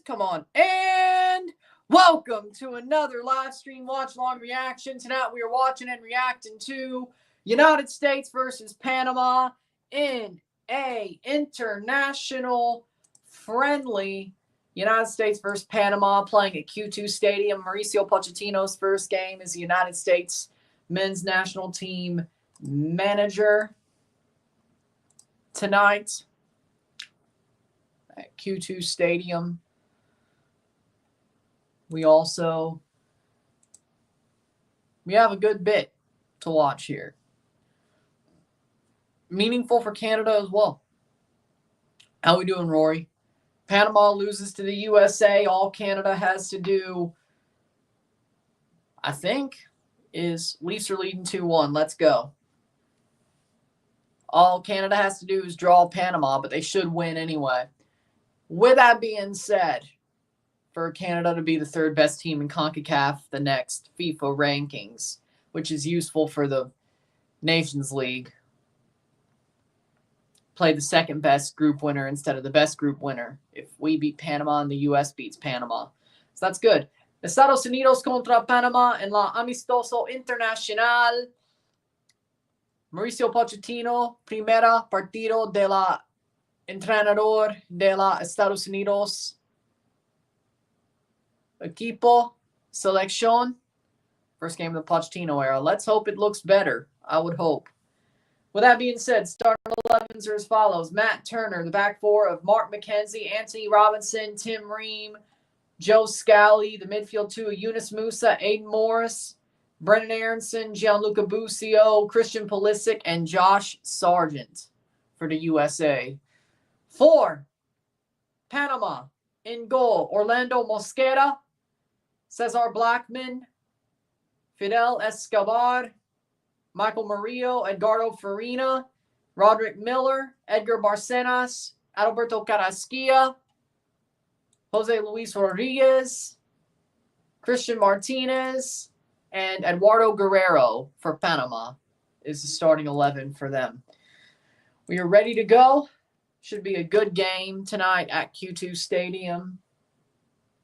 Come on. And welcome to another live stream watch-along reaction. Tonight we are watching and reacting to United States versus Panama in a international friendly. United States versus Panama playing at Q2 Stadium. Mauricio Pochettino's first game as the United States men's national team manager tonight at Q2 Stadium. We have a good bit to watch here. Meaningful for Canada as well. How we doing, Rory? Panama loses to the USA. All Canada has to do, I think, is Leafs are leading 2-1. Let's go. All Canada has to do is draw Panama, but they should win anyway. With that being said, for Canada to be the third best team in CONCACAF, the next FIFA rankings, which is useful for the Nations League, play the second best group winner instead of the best group winner if we beat Panama and the US beats Panama. So that's good. Estados Unidos contra Panama en la Amistoso Internacional. Mauricio Pochettino, primera partido de la entrenador de la Estados Unidos. Equipo, selección. First game of the Pochettino era. Let's hope it looks better. I would hope. With that being said, starting 11s are as follows. Matt Turner, the back four of Mark McKenzie, Anthony Robinson, Tim Ream, Joe Scally, the midfield two of Yunus Musa, Aiden Morris, Brennan Aronson, Gianluca Busio, Christian Pulisic, and Josh Sargent for the USA. For Panama, in goal, Orlando Mosquera, Cesar Blackman, Fidel Escobar, Michael Murillo, Edgardo Farina, Roderick Miller, Edgar Barcenas, Adalberto Carrasquilla, Jose Luis Rodriguez, Christian Martinez, and Eduardo Guerrero for Panama is the starting 11 for them. We are ready to go. Should be a good game tonight at Q2 Stadium.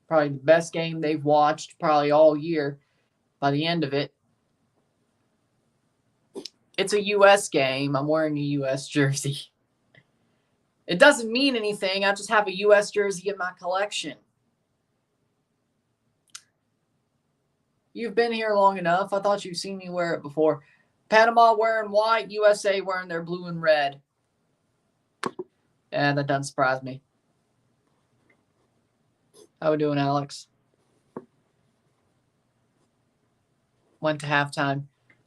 Probably the best game they've watched probably all year by the end of it. It's a U.S. game. I'm wearing a U.S. jersey. It doesn't mean anything. I just have a U.S. jersey in my collection. You've been here long enough. I thought you've seen me wear it before. Panama wearing white, USA wearing their blue and red. And that doesn't surprise me. How we doing, Alex? Went to halftime.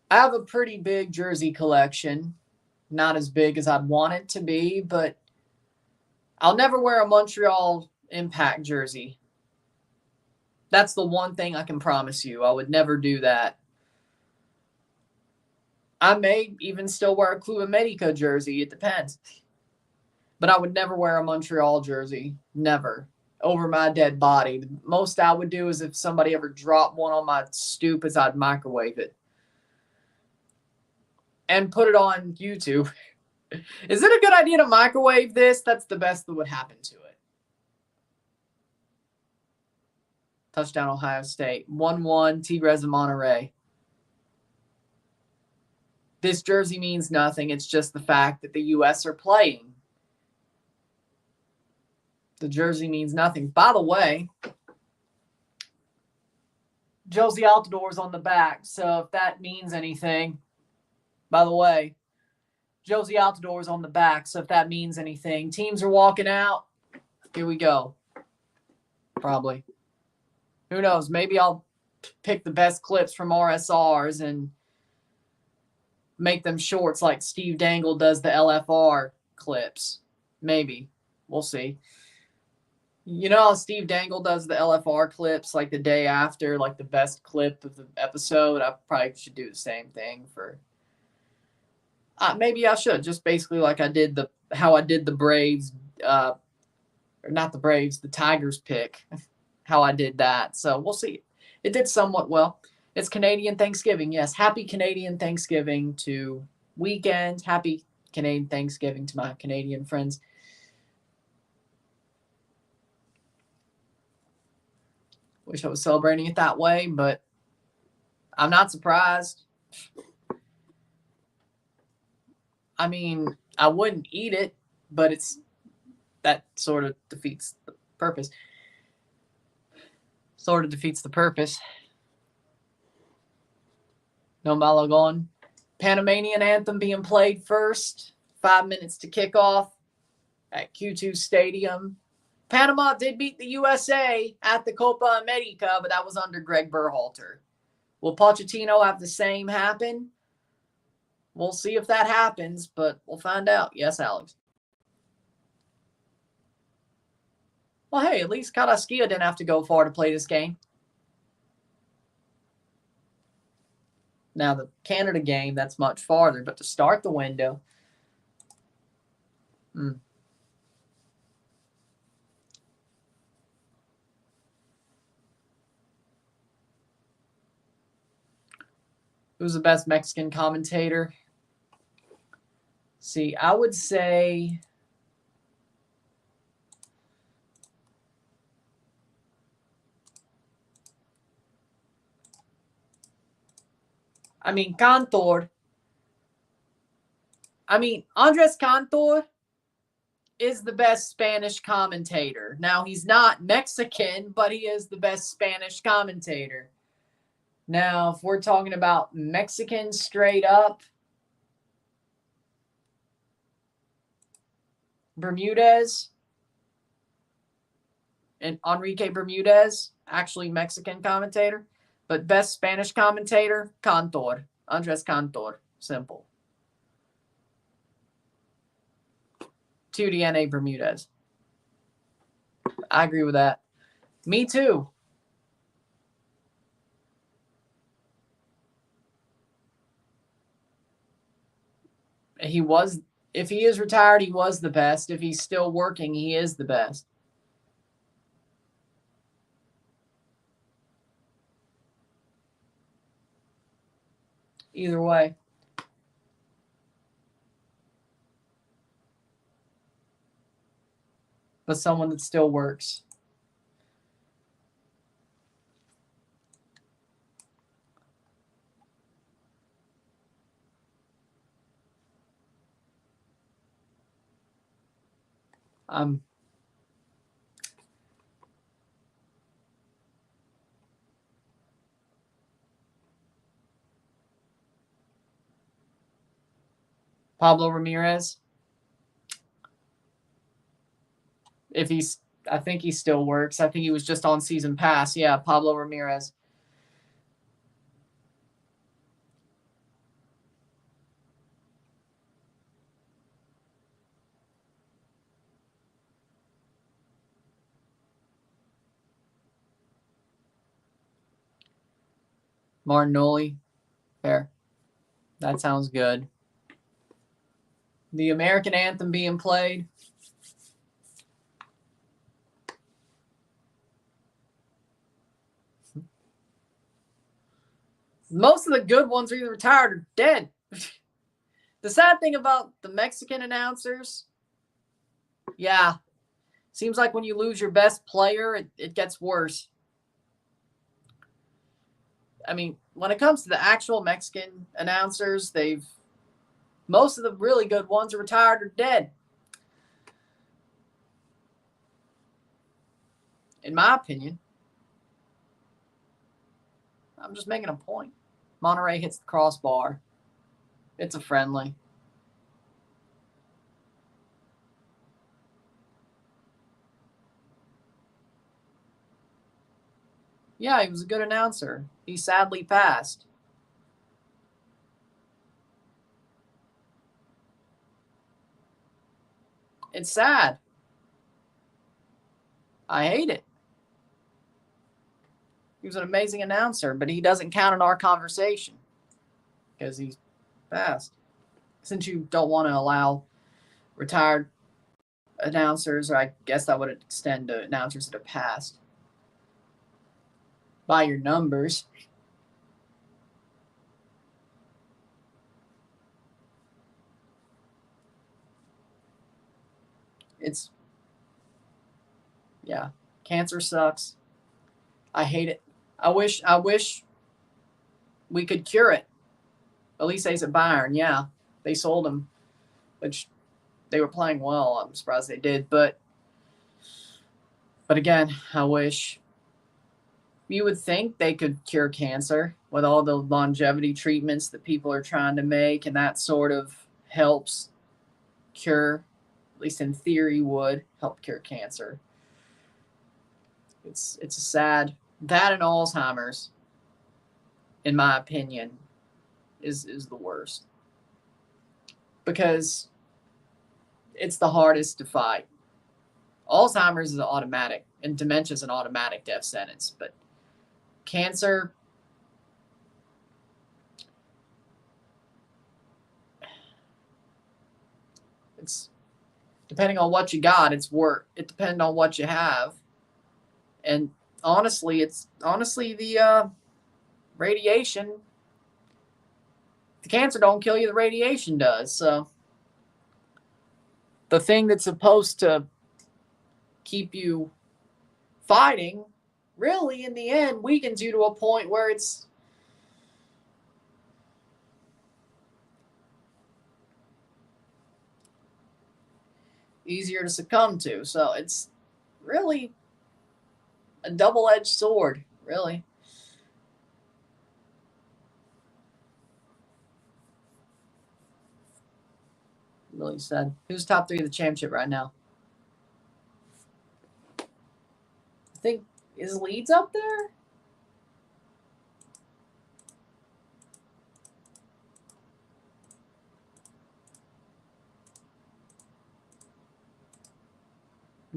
I have a pretty big jersey collection. Not as big as I'd want it to be, but I'll never wear a Montreal Impact jersey. That's the one thing I can promise you. I would never do that. I may even still wear a Club America jersey. It depends. But I would never wear a Montreal jersey. Never. Over my dead body. The most I would do is if somebody ever dropped one on my stoop is I'd microwave it. And put it on YouTube. Is it a good idea to microwave this? That's the best that would happen to it. Touchdown Ohio State. 1-1 Tigres of Monterrey. This jersey means nothing. It's just the fact that the U.S. are playing. The jersey means nothing. By the way, Josie Altidore is on the back. So if that means anything, by the way, Josie Altidore is on the back. So if that means anything, teams are walking out. Here we go. Probably. Who knows? Maybe I'll pick the best clips from RSRs and make them shorts like Steve Dangle does the LFR clips. Maybe. We'll see. You know how Steve Dangle does the LFR clips like the day after, like the best clip of the episode? I probably should do the same thing for... maybe I should. Just basically like I did how I did the Braves, or not the Braves, the Tigers pick. How I did that. So we'll see. It did somewhat well. It's Canadian Thanksgiving. Yes, happy Canadian Thanksgiving to weekend. Happy Canadian Thanksgiving to my Canadian friends. Wish I was celebrating it that way, but I'm not surprised. I mean, I wouldn't eat it, but that sort of defeats the purpose. Sort of defeats the purpose. No Malagon. Panamanian anthem being played first. 5 minutes to kick off at Q2 Stadium. Panama did beat the USA at the Copa America, but that was under Greg Berhalter. Will Pochettino have the same happen? We'll see if that happens, but we'll find out. Yes, Alex. Well, hey, at least Carrasquilla didn't have to go far to play this game. Now, the Canada game, that's much farther, but to start the window. Who's the best Mexican commentator? See, I would say Cantor. Andres Cantor is the best Spanish commentator. Now, he's not Mexican, but he is the best Spanish commentator. Now, if we're talking about Mexican straight up, Bermudez and Enrique Bermudez, actually Mexican commentator, but best Spanish commentator, Cantor, Andres Cantor, simple. 2 DNA Bermudez. I agree with that. Me too. If he is retired, he was the best. If he's still working, he is the best. Either way. But someone that still works. Pablo Ramirez. I think he still works. I think he was just on season pass. Yeah, Pablo Ramirez. Martinoli. Fair. That sounds good. The American anthem being played. Most of the good ones are either retired or dead. The sad thing about the Mexican announcers, yeah, seems like when you lose your best player, it gets worse. I mean, when it comes to the actual Mexican announcers, most of the really good ones are retired or dead. In my opinion. I'm just making a point. Monterrey hits the crossbar. It's a friendly. Yeah, he was a good announcer. He sadly passed. It's sad. I hate it. He was an amazing announcer, but he doesn't count in our conversation because he's passed. Since you don't want to allow retired announcers, or I guess that would extend to announcers that have passed, by your numbers. Yeah, cancer sucks. I hate it. I wish we could cure it. At least he's at Bayern. Yeah, they sold him, which they were playing well. I'm surprised they did. But again, I wish. You would think they could cure cancer with all the longevity treatments that people are trying to make, and that sort of helps cure, at least in theory, would help cure cancer. It's a sad, that and Alzheimer's, in my opinion, is the worst. Because it's the hardest to fight. Alzheimer's is automatic, and dementia is an automatic death sentence, but cancer, it's depending on what you got, it's work. It depends on what you have. And honestly, the radiation, the cancer don't kill you, the radiation does. So the thing that's supposed to keep you fighting really in the end weakens you to a point where it's easier to succumb to. So it's really a double-edged sword, really. Really sad. Who's top 3 of the championship right now? I think, is Leeds up there?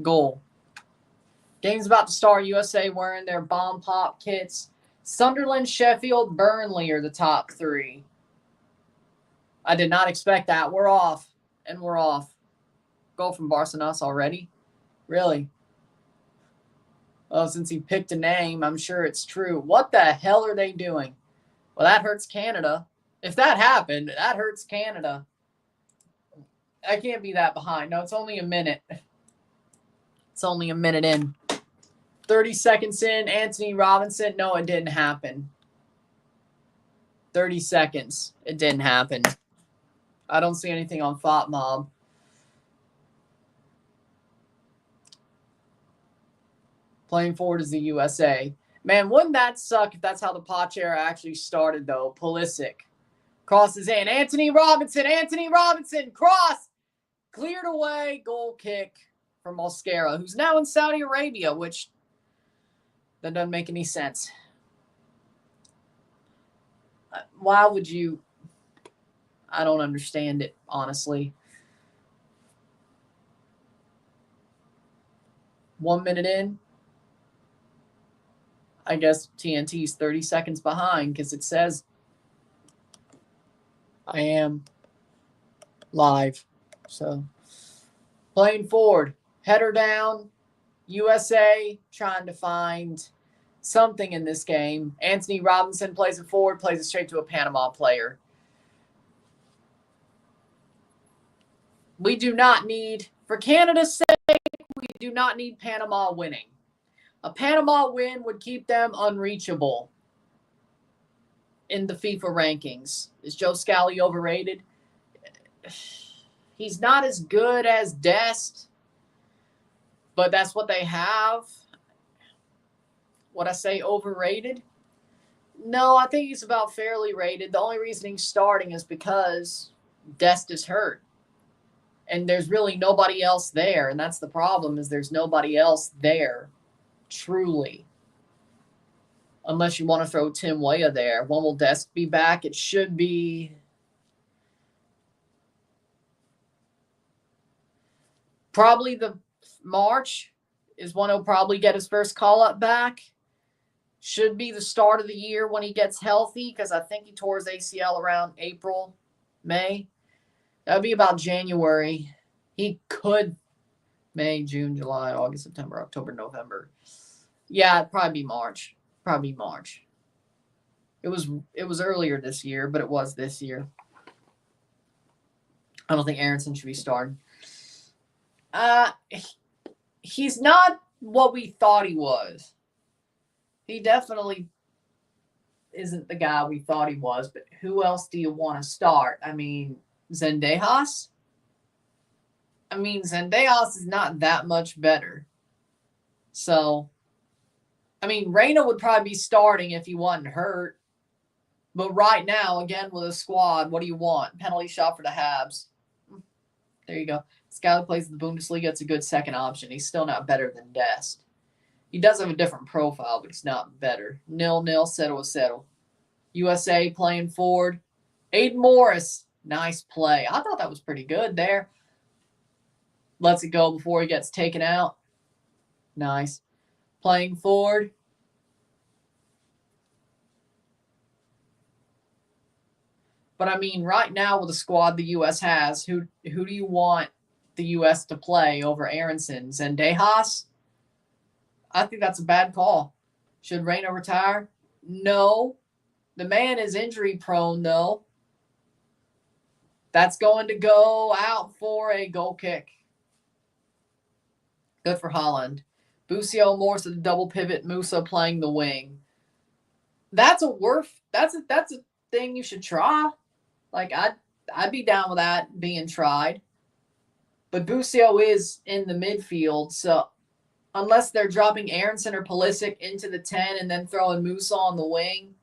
Goal. Game's about to start. USA wearing their bomb pop kits. Sunderland, Sheffield, Burnley are the top 3. I did not expect that. We're off. And we're off. Goal from Barcenas already? Really? Oh, since he picked a name, I'm sure it's true. What the hell are they doing? Well, that hurts Canada. If that happened, that hurts Canada. I can't be that behind. No, it's only a minute. It's only a minute in. 30 seconds in, Anthony Robinson. No, it didn't happen. 30 seconds. It didn't happen. I don't see anything on FOTMob. Playing forward is the USA. Man, wouldn't that suck if that's how the Poch era actually started, though? Pulisic crosses in. Anthony Robinson, cross. Cleared away, goal kick from Mosquera, who's now in Saudi Arabia, which that doesn't make any sense. Why would you? I don't understand it, honestly. 1 minute in. I guess TNT's 30 seconds behind because it says I am live. So playing forward, header down, USA trying to find something in this game. Anthony Robinson plays it forward, plays it straight to a Panama player. We do not need, for Canada's sake, we do not need Panama winning. A Panama win would keep them unreachable in the FIFA rankings. Is Joe Scally overrated? He's not as good as Dest, but that's what they have. Would I say overrated? No, I think he's about fairly rated. The only reason he's starting is because Dest is hurt. And there's really nobody else there. And that's the problem, is there's nobody else there. Truly. Unless you want to throw Tim Weah there. When will Dest be back? It should be probably the March is when he'll probably get his first call-up back. Should be the start of the year when he gets healthy, because I think he tore his ACL around April, May. That would be about January. He could May, June, July, August, September, October, November. Yeah, it'd probably be March. Probably March. It was earlier this year, but it was this year. I don't think Aronson should be starting. He's not what we thought he was. He definitely isn't the guy we thought he was, but who else do you want to start? I mean, Zendejas? I mean, Zendejas is not that much better. So, I mean, Reyna would probably be starting if he wasn't hurt. But right now, again, with a squad, what do you want? Penalty shot for the Habs. There you go. This guy who plays in the Bundesliga, it's a good second option. He's still not better than Dest. He does have a different profile, but he's not better. 0-0, settle. USA playing forward. Aiden Morris, nice play. I thought that was pretty good there. Lets it go before he gets taken out. Nice. Playing forward. But, I mean, right now with the squad the U.S. has, who do you want the U.S. to play over Aronson? Zendejas? I think that's a bad call. Should Reyna retire? No. The man is injury prone, though. That's going to go out for a goal kick. Good for Holland. Busio Morse at the double pivot. Musa playing the wing. That's a thing you should try. Like, I'd be down with that being tried. But Busio is in the midfield, so unless they're dropping Aronson or Pulisic into the 10 and then throwing Musa on the wing.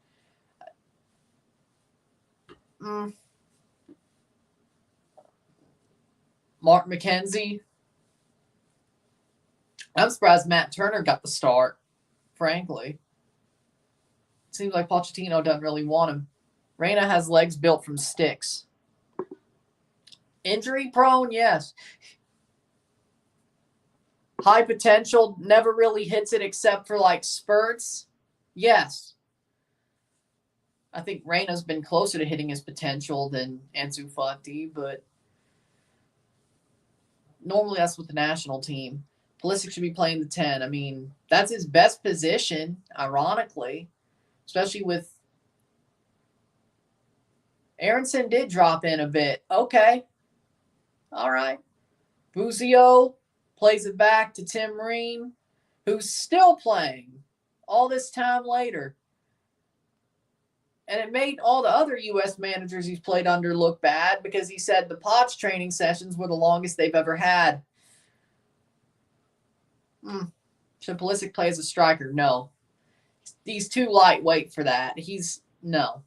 Mark McKenzie. I'm surprised Matt Turner got the start, frankly. Seems like Pochettino doesn't really want him. Reyna has legs built from sticks. Injury prone, yes. High potential, never really hits it except for like spurts. Yes. I think Reyna's been closer to hitting his potential than Ansu Fati, but normally that's with the national team. Pulisic should be playing the 10. I mean, that's his best position, ironically, especially with Aronson did drop in a bit. Okay. All right. Busio plays it back to Tim Ream, who's still playing all this time later. And it made all the other U.S. managers he's played under look bad because he said the Poch training sessions were the longest they've ever had. Should Pulisic play as a striker? No. He's too lightweight for that. No.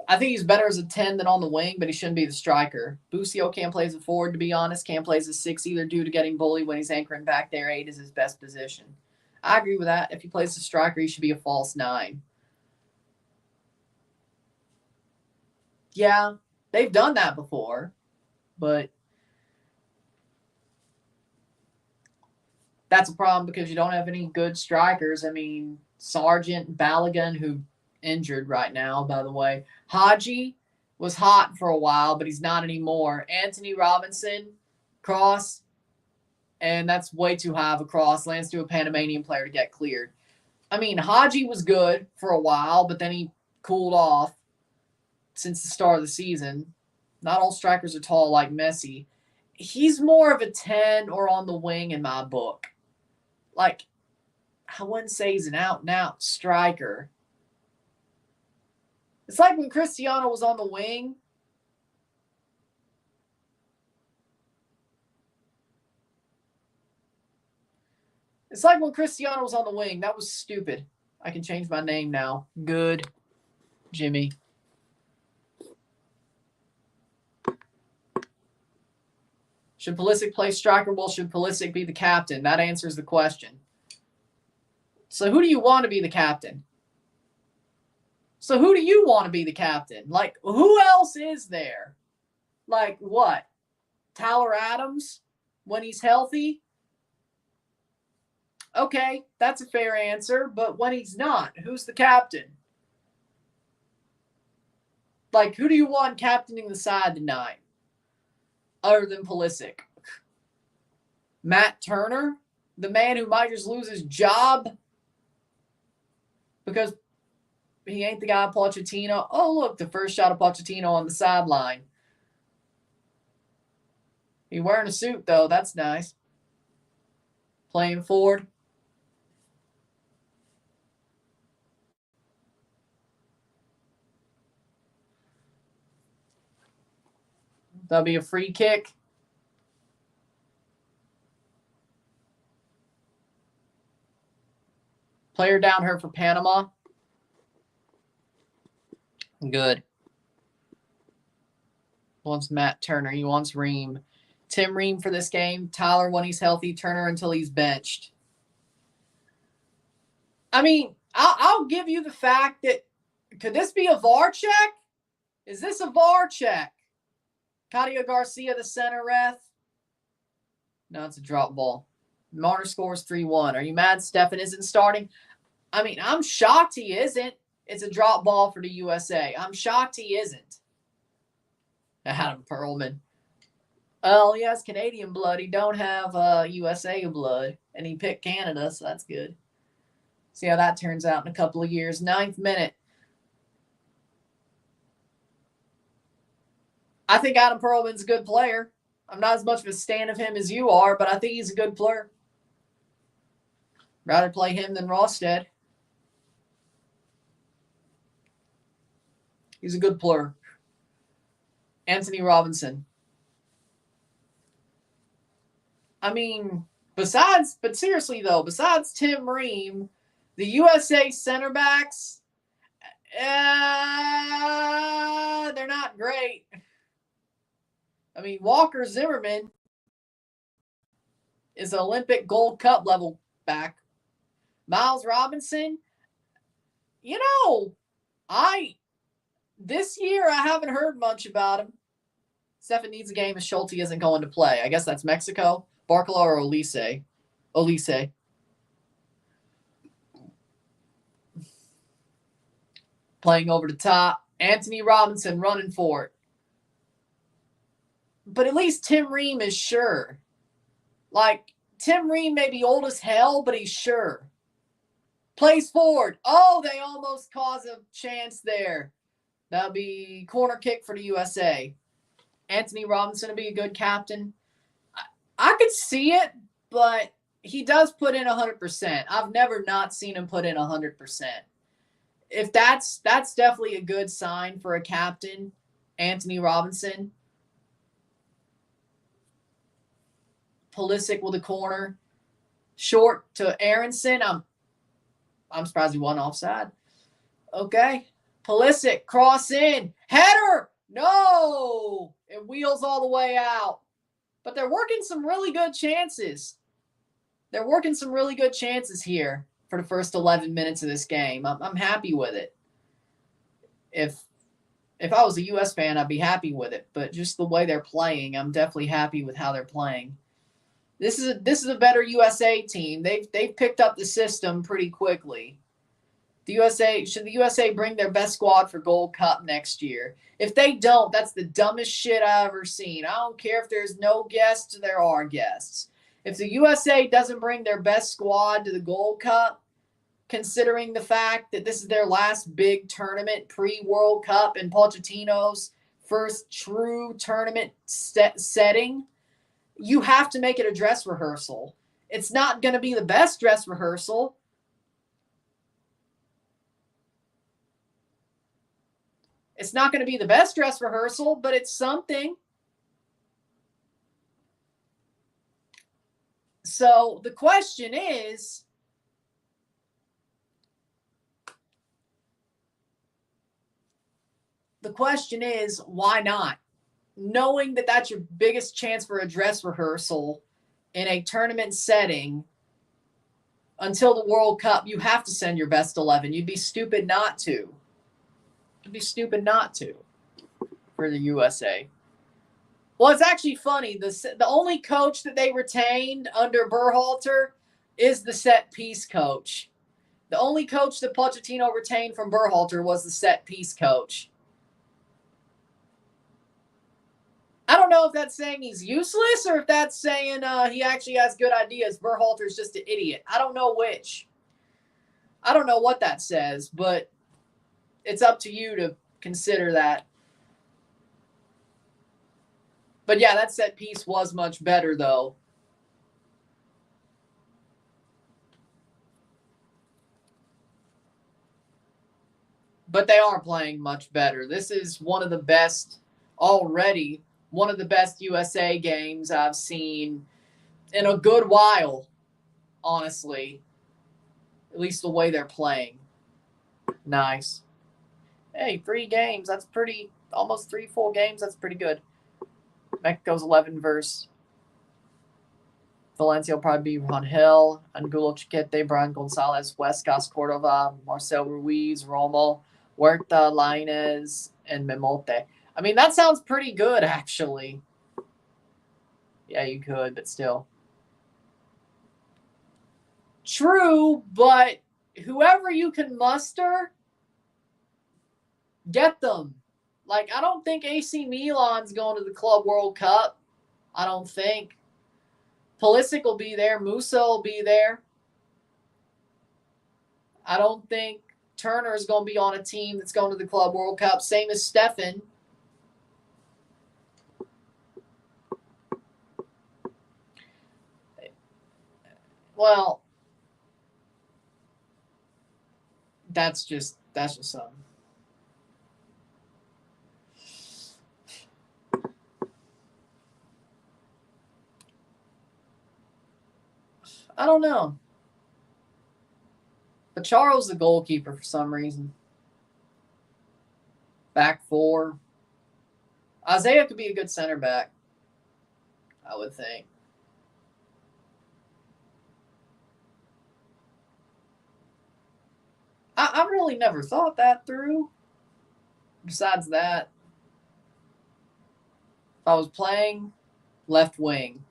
I think he's better as a 10 than on the wing, but he shouldn't be the striker. Busio can't play as a forward, to be honest. Can't play as a 6 either due to getting bullied when he's anchoring back there. 8 is his best position. I agree with that. If he plays as a striker, he should be a false 9. Yeah, they've done that before, but that's a problem because you don't have any good strikers. I mean, Sargent, Balogun, who injured right now, by the way. Haji was hot for a while, but he's not anymore. Anthony Robinson, cross, and that's way too high of a cross. Lands to a Panamanian player to get cleared. I mean, Haji was good for a while, but then he cooled off since the start of the season. Not all strikers are tall like Messi. He's more of a 10 or on the wing in my book. Like, I wouldn't say he's an out-and-out striker. It's like when Cristiano was on the wing. That was stupid. I can change my name now. Good, Jimmy. Should Pulisic play striker? Well, should Pulisic be the captain? That answers the question. So who do you want to be the captain? Like, who else is there? Like, what? Tyler Adams when he's healthy? Okay, that's a fair answer, but when he's not, who's the captain? Like, who do you want captaining the side tonight? Other than Pulisic. Matt Turner? The man who might just lose his job because he ain't the guy Pochettino. Oh, look, the first shot of Pochettino on the sideline. He wearing a suit, though. That's nice. playing forward. That'll be a free kick. Player down here for Panama. Good. Wants Matt Turner. He wants Ream. Tim Ream for this game. Tyler when he's healthy. Turner until he's benched. I mean, I'll give you the fact that could this be a VAR check? Is this a VAR check? Cadio Garcia, the center ref. No, it's a drop ball. Marner scores 3-1. Are you mad Stefan isn't starting? I mean, I'm shocked he isn't. It's a drop ball for the USA. I'm shocked he isn't. Adam Perlman. Oh, he has Canadian blood. He don't have USA blood. And he picked Canada, so that's good. See how that turns out in a couple of years. 9th minute. I think Adam Perlman's a good player. I'm not as much of a fan of him as you are, but I think he's a good player. Rather play him than Rosted. He's a good player. Anthony Robinson. I mean, but seriously though, besides Tim Ream, the USA center backs, they're not great. I mean, Walker Zimmerman is an Olympic Gold Cup level back. Miles Robinson, this year I haven't heard much about him. Stefan needs a game if Schulte isn't going to play. I guess that's Mexico. Barcala or Olise. Olise. Playing over the top. Anthony Robinson running for it. But at least Tim Ream is sure. Like, Tim Ream may be old as hell, but he's sure. Plays forward. Oh, they almost cause a chance there. That'll be corner kick for the USA. Anthony Robinson will be a good captain. I could see it, but he does put in 100%. I've never not seen him put in 100%. If that's definitely a good sign for a captain, Anthony Robinson. Pulisic with a corner. Short to Aronson. I'm surprised he wasn't offside. Okay. Pulisic, cross in. Header! No! It wheels all the way out. But they're working some really good chances. They're working some really good chances here for the first 11 minutes of this game. I'm happy with it. If I was a U.S. fan, I'd be happy with it. But just the way they're playing, I'm definitely happy with how they're playing. This is a better USA team. They've picked up the system pretty quickly. Should the USA bring their best squad for Gold Cup next year? If they don't, that's the dumbest shit I've ever seen. I don't care if there's no guests, there are guests. If the USA doesn't bring their best squad to the Gold Cup, considering the fact that this is their last big tournament pre-World Cup and Pochettino's first true tournament setting, you have to make it a dress rehearsal. It's not going to be the best dress rehearsal. It's not going to be the best dress rehearsal, but it's something. So the question is, why not? Knowing that that's your biggest chance for a dress rehearsal in a tournament setting until the World Cup, you have to send your best 11. You'd be stupid not to. For the USA. Well, it's actually funny. The only coach that they retained under Berhalter is the set piece coach. The only coach that Pochettino retained from Berhalter was the set piece coach. I don't know if that's saying he's useless or if that's saying he actually has good ideas. Berhalter's just an idiot. I don't know which. I don't know what that says, but it's up to you to consider that. But yeah, that set piece was much better, though. But they are playing much better. This is one of the best already, one of the best USA games I've seen in a good while, honestly. At least the way they're playing. Nice. Hey, 3 games. That's pretty, almost 3 full games. That's pretty good. Mexico's 11 versus Valencia will probably be Rangel, Angulo Chiquete, Brian Gonzalez, Huescas, Cordova, Marcel Ruiz, Romo, Huerta, Lainez, and Memote. I mean, that sounds pretty good, actually. Yeah, you could, but still. True, but whoever you can muster, get them. Like, I don't think AC Milan's going to the Club World Cup. I don't think. Pulisic will be there. Musa will be there. I don't think Turner is going to be on a team that's going to the Club World Cup. Same as Stefan. Well, that's just something. I don't know. But Charles the goalkeeper for some reason. Back 4. Isaiah could be a good center back, I would think. I really never thought that through. Besides that, if I was playing left wing,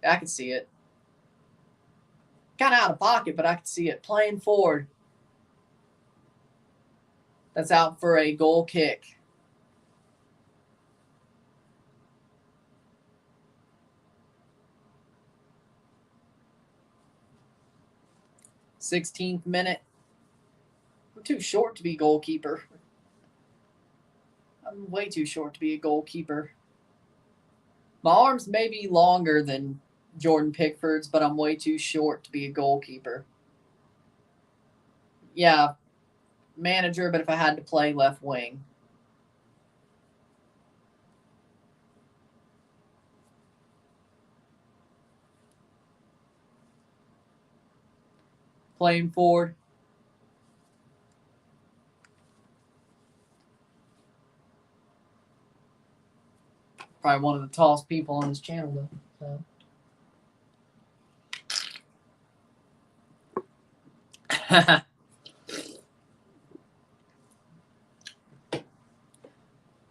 I could see it. Kind of out of pocket, but I could see it. Playing forward. That's out for a goal kick. (16th minute). I'm too short to be goalkeeper. I'm way too short to be a goalkeeper. My arms may be longer than Jordan Pickford's, but I'm way too short to be a goalkeeper. Yeah, manager, but if I had to play left wing. Playing forward. Probably one of the tallest people on this channel, though. So.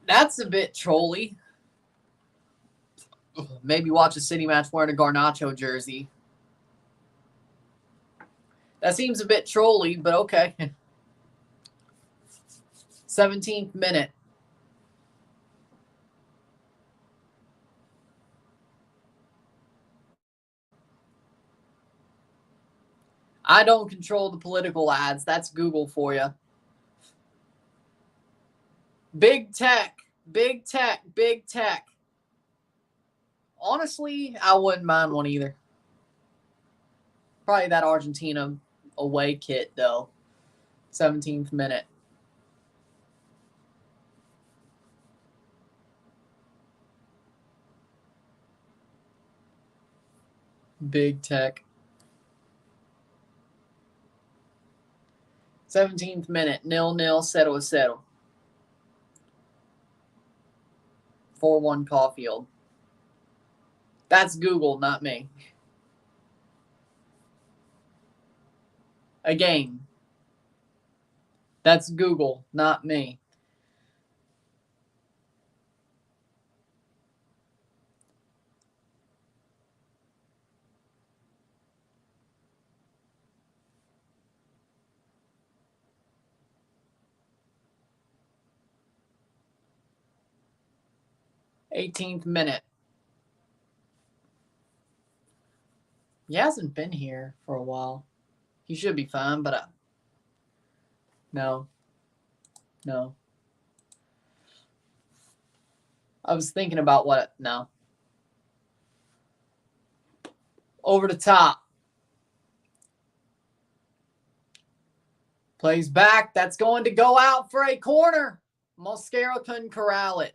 That's a bit trolly. Maybe watch a City match wearing a Garnacho jersey. That seems a bit trolly, but okay. 17th minute. I don't control the political ads. That's Google for you. Big tech, big tech, big tech. Honestly, I wouldn't mind one either. Probably that Argentina away kit, though. 17th minute. Big tech. 17th minute. 0-0, 0-0. 4-1 Caulfield. That's Google, not me. Again, that's Google, not me. (18th minute). He hasn't been here for a while. He should be fine, but no. I was thinking about what. No. Over the top. Plays back. That's going to go out for a corner. Mosquera couldn't corral it.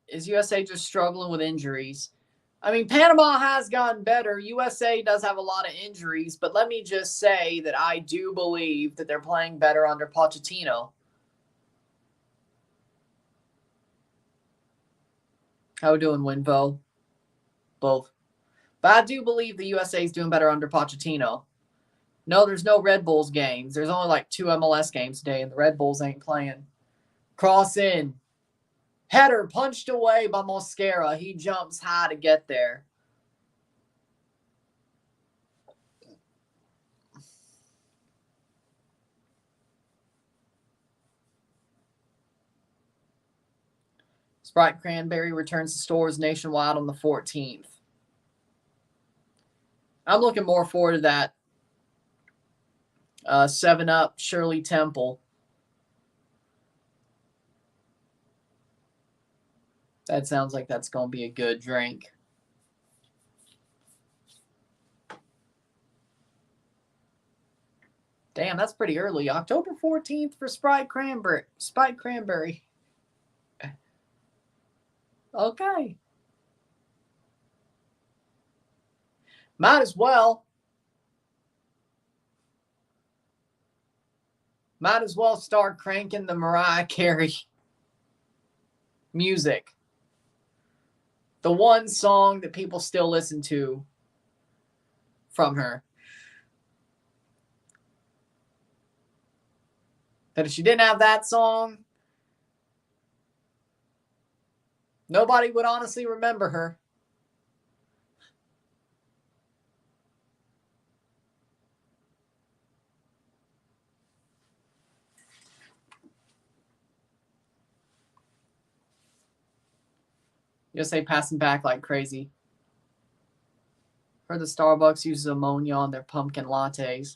Is USA just struggling with injuries? I mean, Panama has gotten better. USA does have a lot of injuries, but let me just say that I do believe that they're playing better under Pochettino. How we doing, Winvo? Both. But I do believe the USA is doing better under Pochettino. No, there's no Red Bulls games. There's only like 2 MLS games today, and the Red Bulls ain't playing. Cross in. Header punched away by Mosquera. He jumps high to get there. Sprite Cranberry returns to stores nationwide on the 14th. I'm looking more forward to that 7-Up Shirley Temple. That sounds like that's going to be a good drink. Damn, that's pretty early. October 14th for Sprite Cranberry. Sprite Cranberry. Okay. Might as well. Might as well start cranking the Mariah Carey music. The one song that people still listen to from her. That if she didn't have that song, nobody would honestly remember her. USA passing back like crazy. Heard the Starbucks uses ammonia on their pumpkin lattes.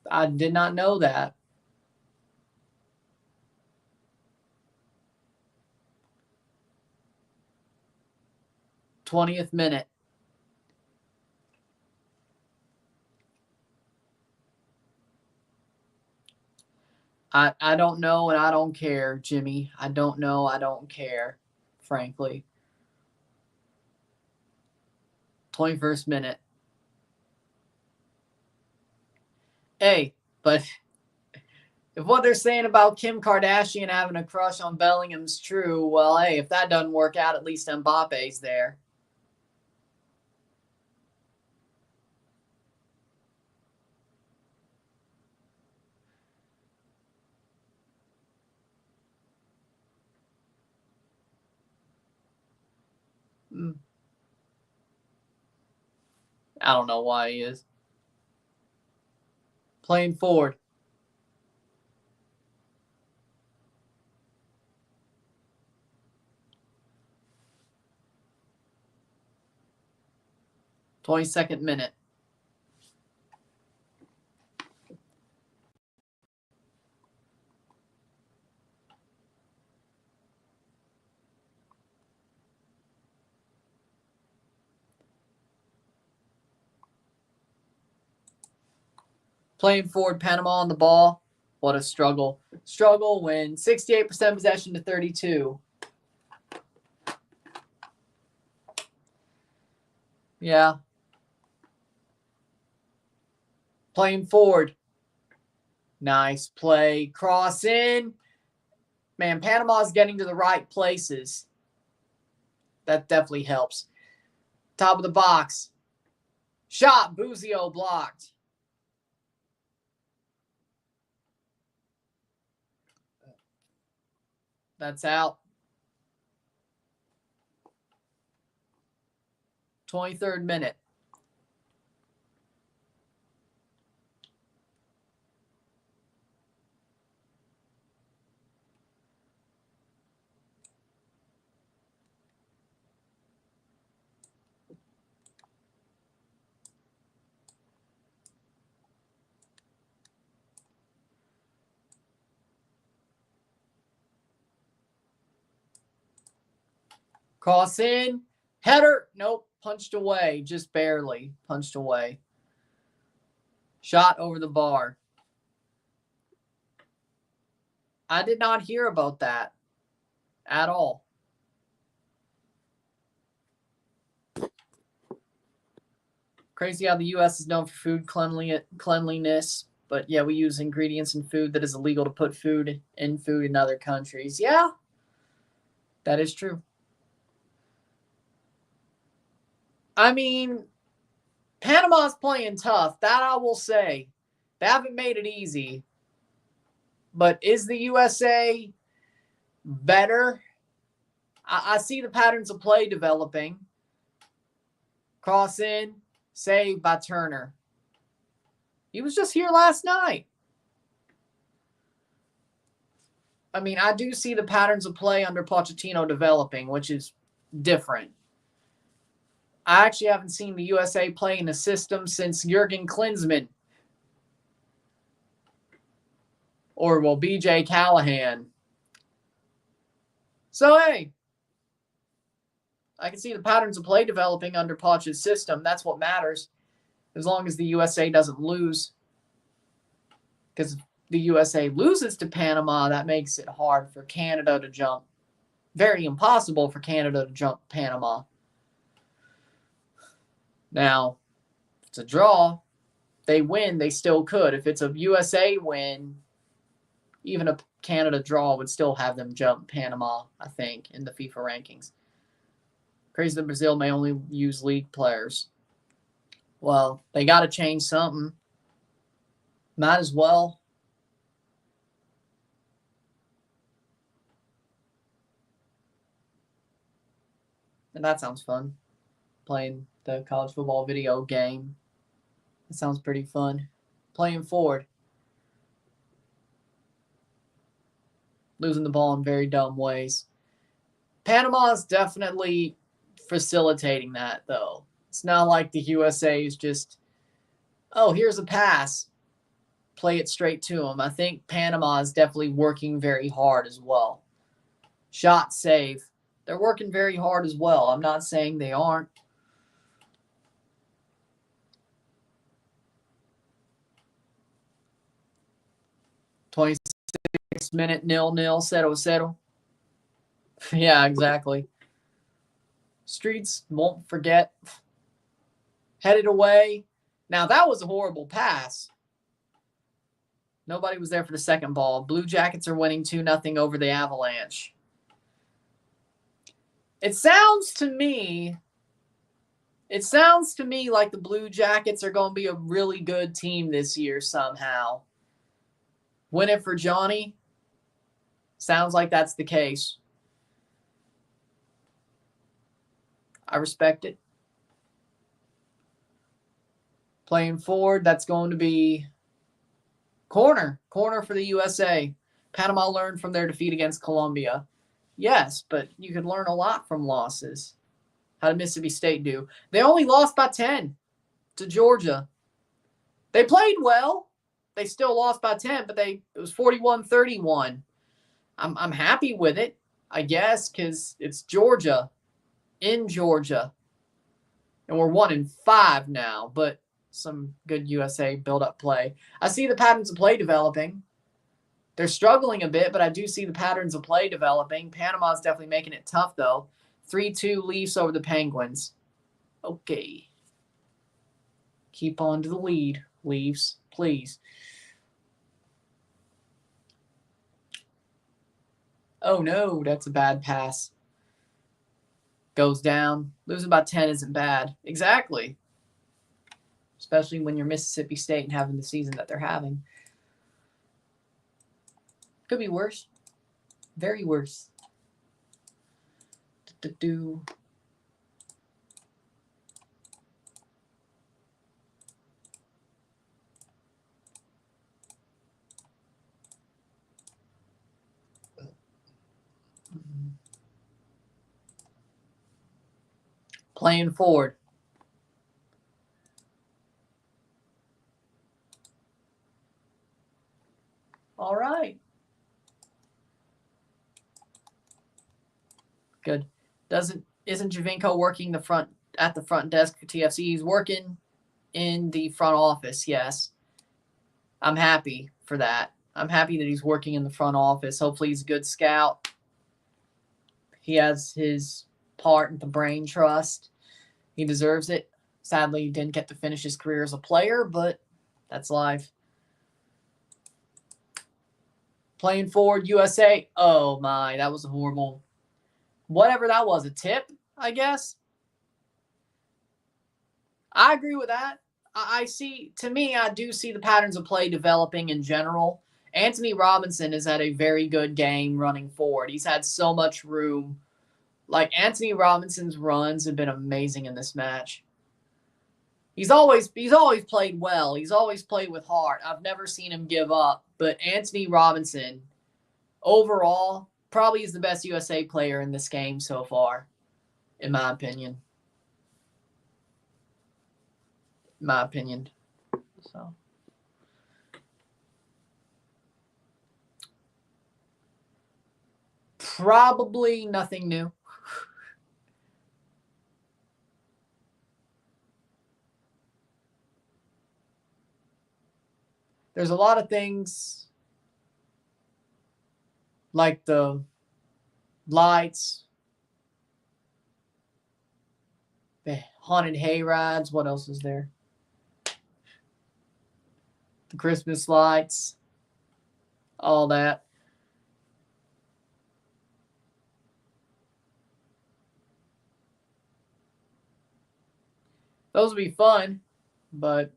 I did not know that. '20th minute. I don't know and I don't care, Jimmy. I don't know. I don't care, frankly. 21st minute. Hey, but if what they're saying about Kim Kardashian having a crush on Bellingham's true, well, hey, if that doesn't work out, at least Mbappe's there. I don't know why he is. Playing forward. '22nd minute. Playing forward, Panama on the ball. What a struggle. Struggle win. 68% possession to 32. Yeah. Playing forward. Nice play. Cross in. Man, Panama's getting to the right places. That definitely helps. Top of the box. Shot. Buzio blocked. That's out. 23rd minute. Cross in. Header. Nope. Punched away. Just barely punched away. Shot over the bar. I did not hear about that at all. Crazy how the U.S. is known for food cleanliness, but yeah, we use ingredients in food that is illegal to put food in other countries. Yeah, that is true. I mean, Panama's playing tough. That I will say. They haven't made it easy. But is the USA better? I see the patterns of play developing. Cross in. Saved by Turner. He was just here last night. I mean, I do see the patterns of play under Pochettino developing, which is different. I actually haven't seen the USA play in a system since Jurgen Klinsmann. Or, well, B.J. Callahan. So, hey, I can see the patterns of play developing under Poch's system. That's what matters. As long as the USA doesn't lose. Because if the USA loses to Panama, that makes it hard for Canada to jump. Very impossible for Canada to jump Panama. Now, if it's a draw, they win, they still could. If it's a USA win, even a Canada draw would still have them jump Panama, I think, in the FIFA rankings. Crazy that Brazil may only use league players. Well, they got to change something. Might as well. And that sounds fun. Playing the college football video game. That sounds pretty fun. Playing forward. Losing the ball in very dumb ways. Panama is definitely facilitating that, though. It's not like the USA is just, oh, here's a pass. Play it straight to them. I think Panama is definitely working very hard as well. Shot save. They're working very hard as well. I'm not saying they aren't. Minute 0-0, 0-0. Yeah, exactly. Streets won't forget. Headed away. Now, that was a horrible pass. Nobody was there for the second ball. Blue Jackets are winning 2-0 over the Avalanche. It sounds to me like the Blue Jackets are going to be a really good team this year somehow. Win it for Johnny. Sounds like that's the case. I respect it. Playing forward, that's going to be corner. Corner for the USA. Panama learned from their defeat against Colombia. Yes, but you could learn a lot from losses. How did Mississippi State do? They only lost by 10 to Georgia. They played well. They still lost by 10, but it was 41-31. I'm happy with it, I guess, because it's Georgia, in Georgia. And we're 1-5 now, but some good USA build-up play. I see the patterns of play developing. They're struggling a bit, but I do see the patterns of play developing. Panama's definitely making it tough, though. 3-2 Leafs over the Penguins. Okay. Keep on to the lead, Leafs, please. Oh, no, that's a bad pass. Goes down. Losing by 10 isn't bad. Exactly. Especially when you're Mississippi State and having the season that they're having. Could be worse. Very worse. Playing forward. All right. Good. Doesn't Isn't Javinko working at the front desk for TFC? He's working in the front office, yes. I'm happy for that. I'm happy that he's working in the front office. Hopefully he's a good scout. He has his part in the brain trust. He deserves it. Sadly, he didn't get to finish his career as a player, but that's life. Playing forward, USA. Oh my, that was horrible. Whatever that was, a tip, I guess. I agree with that. I see, to me, I do see the patterns of play developing in general. Anthony Robinson has had a very good game running forward. He's had so much room. Like, Anthony Robinson's runs have been amazing in this match. He's always played well. He's always played with heart. I've never seen him give up. But Anthony Robinson, overall, probably is the best USA player in this game so far, in my opinion. So probably nothing new. There's a lot of things like the lights, the haunted hay rides. What else is there? The Christmas lights, all that. Those would be fun, but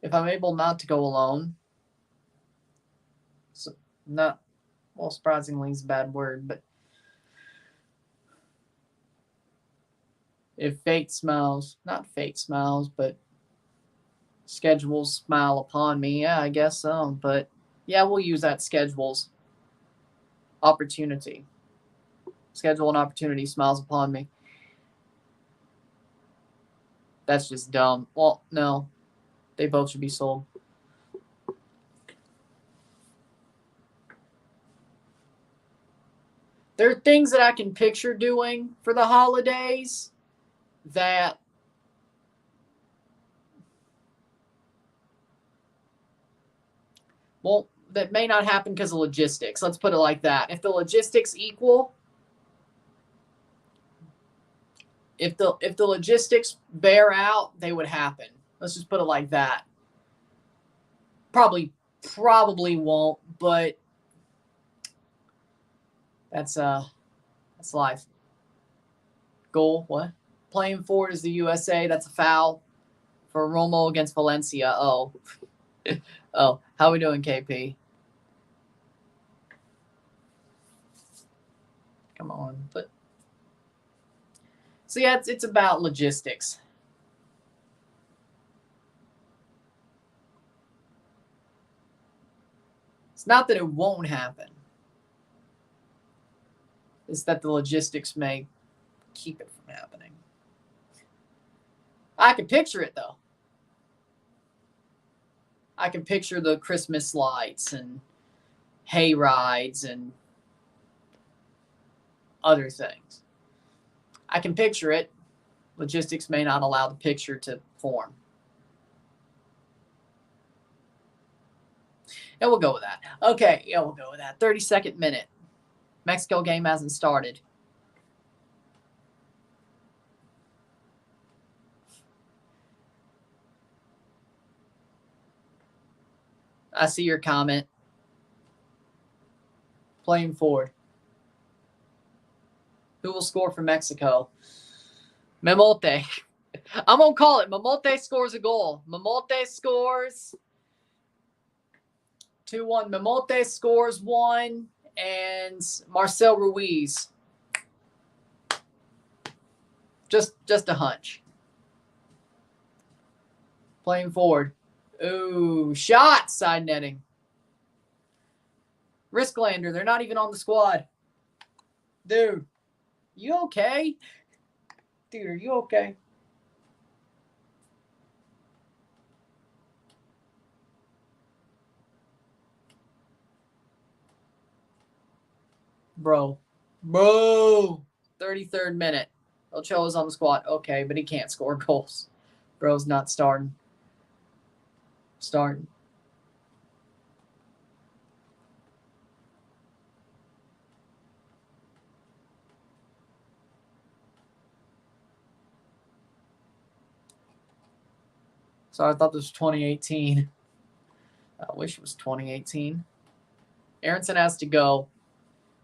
if I'm able not to go alone, so not, well, surprisingly is a bad word, but if fate smiles, not fate smiles, but schedules smile upon me, yeah, I guess so. But yeah, we'll use that schedules opportunity. Schedule and opportunity smiles upon me. That's just dumb. Well, no, they both should be sold. There are things that I can picture doing for the holidays that that may not happen because of logistics. Let's put it like that. If the logistics equal, if the logistics bear out, they would happen. Let's just put it like that. Probably won't, but that's life. Goal, what? Playing forward is the USA. That's a foul for Romo against Valencia. Oh. Oh, how we doing, KP? Come on. But so yeah, it's about logistics. It's not that it won't happen. It's that the logistics may keep it from happening. I can picture it, though. I can picture the Christmas lights and hay rides and other things. I can picture it. Logistics may not allow the picture to form. Yeah, we'll go with that. Okay, yeah, we'll go with that. 32nd minute. Mexico game hasn't started. I see your comment. Playing forward. Who will score for Mexico? Memote. I'm going to call it. Memote scores a goal. Memote scores 2-1. Memote scores 1. And Marcel Ruiz. Just a hunch. Playing forward. Ooh, shot. Side netting. Risklander. They're not even on the squad. Dude, you okay? Dude, are you okay? Bro. 33rd minute. Ochoa's on the squad. Okay, but he can't score goals. Bro's not starting. Sorry, I thought this was 2018. I wish it was 2018. Aronson has to go.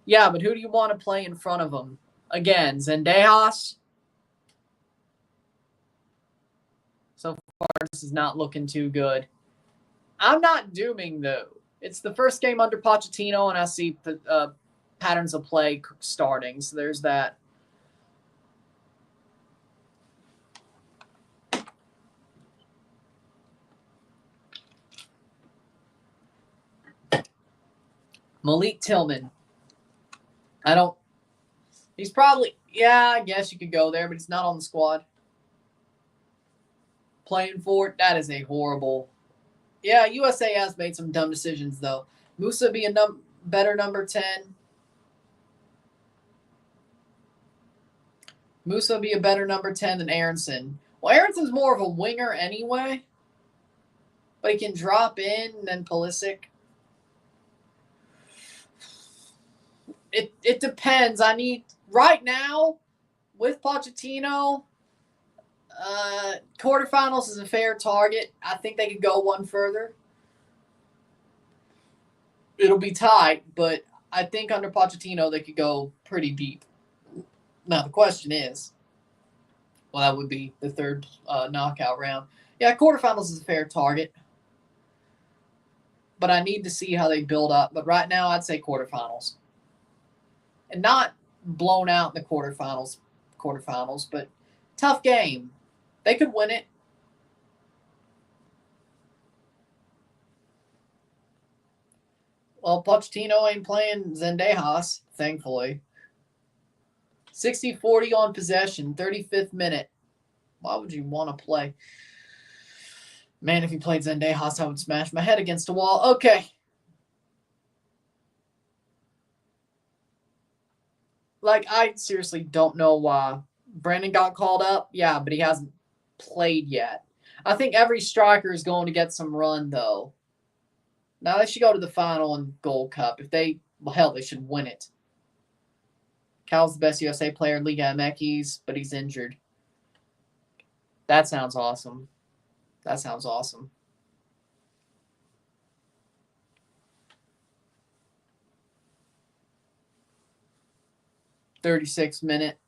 Yeah, but who do you want to play in front of him? Again, Zendejas? So far, this is not looking too good. I'm not dooming, though. It's the first game under Pochettino, and I see patterns of play starting, so there's that. Malik Tillman. He's probably, yeah, I guess you could go there, but he's not on the squad. Playing for it, that is a horrible. Yeah, USA has made some dumb decisions, though. Musa be a better number 10. Musa be a better number 10 than Aronson. Well, Aronson's more of a winger anyway, but he can drop in than Pulisic. It depends. I need, right now, with Pochettino, quarterfinals is a fair target. I think they could go one further. It'll be tight, but I think under Pochettino they could go pretty deep. Now the question is, well, that would be the third knockout round. Yeah, quarterfinals is a fair target, but I need to see how they build up. But right now, I'd say quarterfinals, and not blown out in the quarterfinals, but tough game. They could win it. Well, Pochettino ain't playing Zendejas, thankfully. 60-40 on possession, 35th minute. Why would you want to play? Man, if he played Zendejas, I would smash my head against a wall. Okay. Like, I seriously don't know why. Brandon got called up, yeah, but he hasn't played yet. I think every striker is going to get some run, though. Now they should go to the final and Gold Cup. If they, well, hell, they should win it. Cal's the best USA player in Liga MX, but he's injured. That sounds awesome. 36th minute.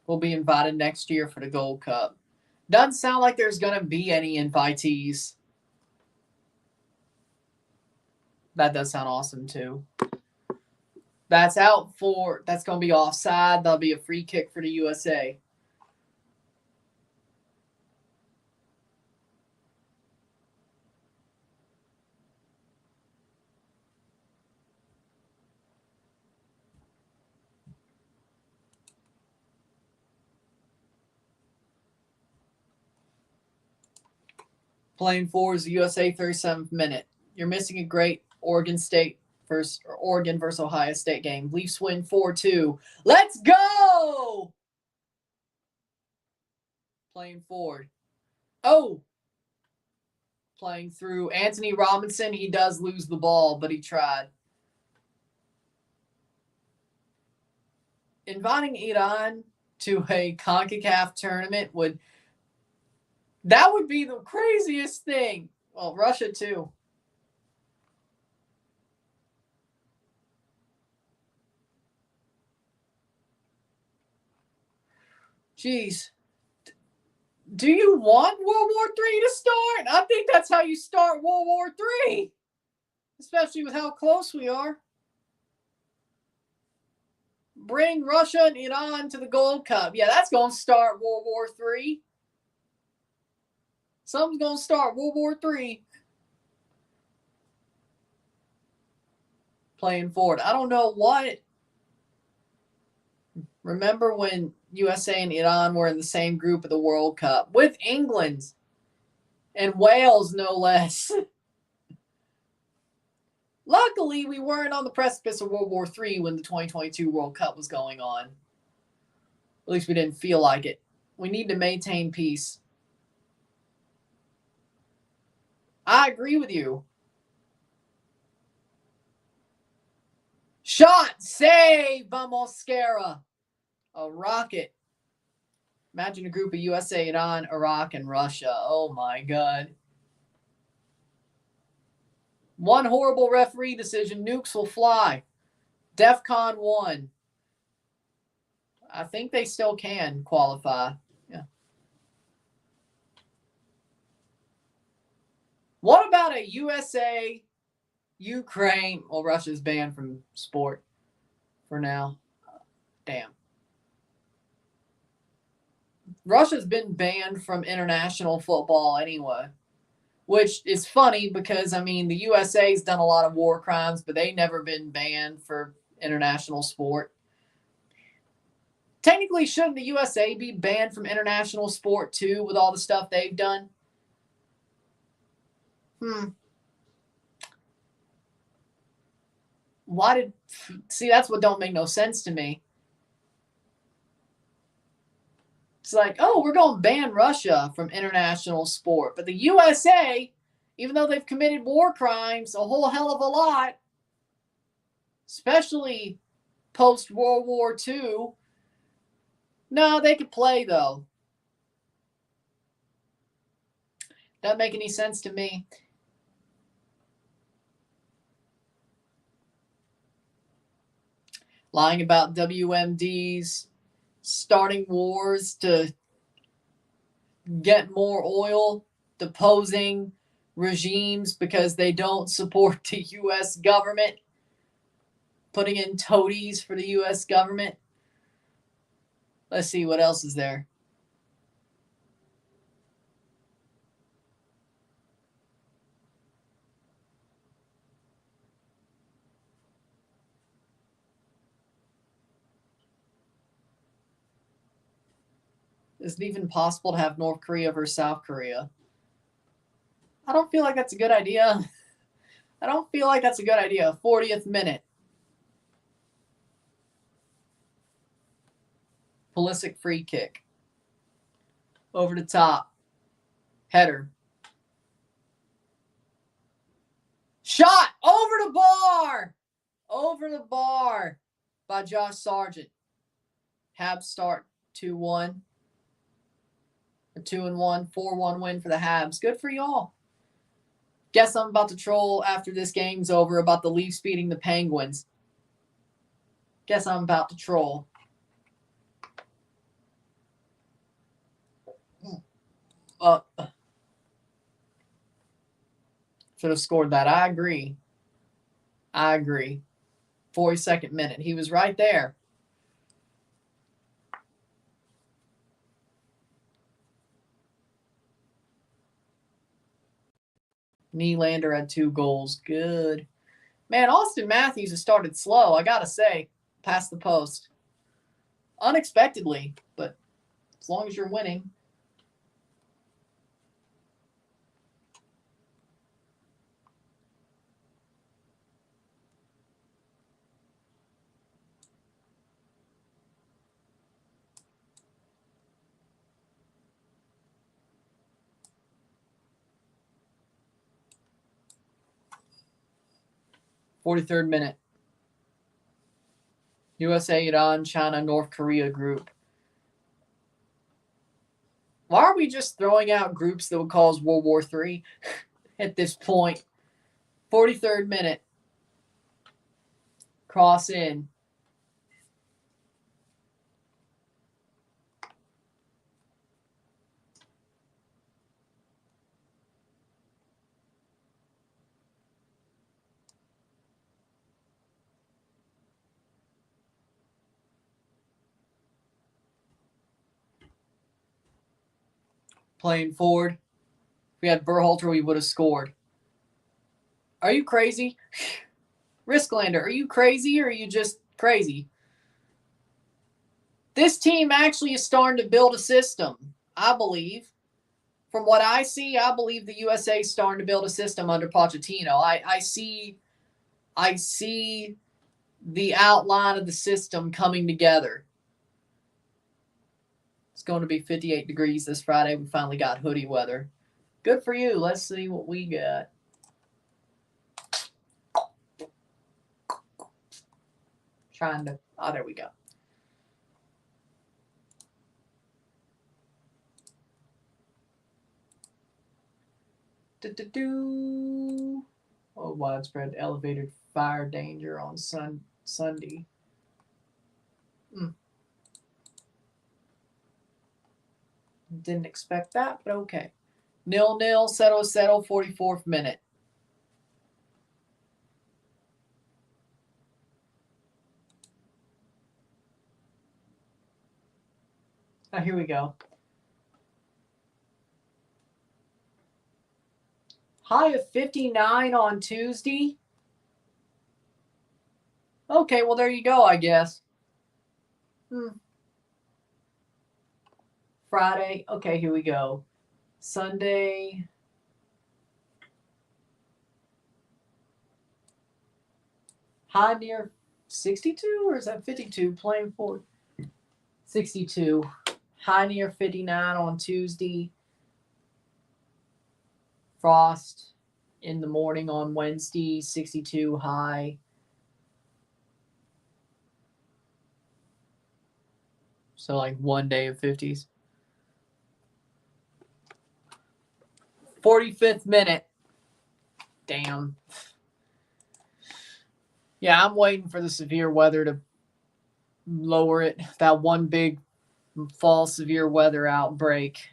Will be invited next year for the Gold Cup. Doesn't sound like there's going to be any invitees. That does sound awesome, too. That's going to be offside. That'll be a free kick for the USA. Playing for is the USA 37th minute. You're missing a great Oregon versus Ohio State game. Leafs win 4-2. Let's go! Playing forward. Oh! Playing through Anthony Robinson. He does lose the ball, but he tried. Inviting Iran to a CONCACAF tournament would be the craziest thing. Well, Russia too. Jeez. Do you want World War III to start? I think that's how you start World War III. Especially with how close we are. Bring Russia and Iran to the Gold Cup. Yeah, that's going to start World War III. Something's going to start World War III. Playing forward. I don't know what Remember when USA and Iran were in the same group of the World Cup with England and Wales, no less. Luckily, we weren't on the precipice of World War III when the 2022 World Cup was going on. At least we didn't feel like it. We need to maintain peace. I agree with you. Shot, save, Vamoscara. A rocket. Imagine a group of USA, Iran, Iraq, and Russia. Oh my God. One horrible referee decision. Nukes will fly. DEFCON 1. I think they still can qualify. Yeah. What about a USA, Ukraine? Well, Russia's banned from sport for now. Damn. Russia's been banned from international football anyway, which is funny because, I mean, the USA's done a lot of war crimes, but they've never been banned for international sport. Technically, shouldn't the USA be banned from international sport too with all the stuff they've done? See, that's what don't make no sense to me. It's like, oh, we're going to ban Russia from international sport. But the USA, even though they've committed war crimes, a whole hell of a lot, especially post-World War II, no, they could play, though. Doesn't make any sense to me. Lying about WMDs, starting wars to get more oil, deposing regimes because they don't support the U.S. government, putting in toadies for the U.S. government. Let's see, what else is there? Is it even possible to have North Korea versus South Korea? I don't feel like that's a good idea. I don't feel like that's a good idea. 40th minute. Pulisic free kick. Over the top. Header. Shot! Over the bar! Over the bar by Josh Sargent. Habs start 2-1. A 2-1, 4-1 win for the Habs. Good for y'all. Guess I'm about to troll after this game's over about the Leafs beating the Penguins. Guess I'm about to troll. Should have scored that. I agree. 42nd minute. He was right there. Nylander had 2 goals. Good. Man, Austin Matthews has started slow, I got to say, past the post. Unexpectedly, but as long as you're winning. '43rd minute. USA, Iran, China, North Korea group. Why are we just throwing out groups that would cause World War III at this point? 43rd minute. Cross in. Playing forward. If we had Berhalter, we would have scored. Are you crazy? Risklander, are you crazy or are you just crazy? This team actually is starting to build a system, I believe. From what I see, I believe the USA is starting to build a system under Pochettino. I see the outline of the system coming together. It's going to be 58 degrees this Friday. We finally got hoodie weather. Good for you. Let's see what we got. There we go. Oh, widespread elevated fire danger on Sunday. Didn't expect that, but okay. 0-0, settle, 44th minute. Now, here we go. High of 59 on Tuesday. Okay, well, there you go, I guess. Friday. Okay, here we go. Sunday. High near 62, or is that 52? Playing for 62. High near 59 on Tuesday. Frost in the morning on Wednesday, 62 high. So like one day of 50s. 45th minute. Damn. Yeah, I'm waiting for the severe weather to lower it. That one big fall severe weather outbreak.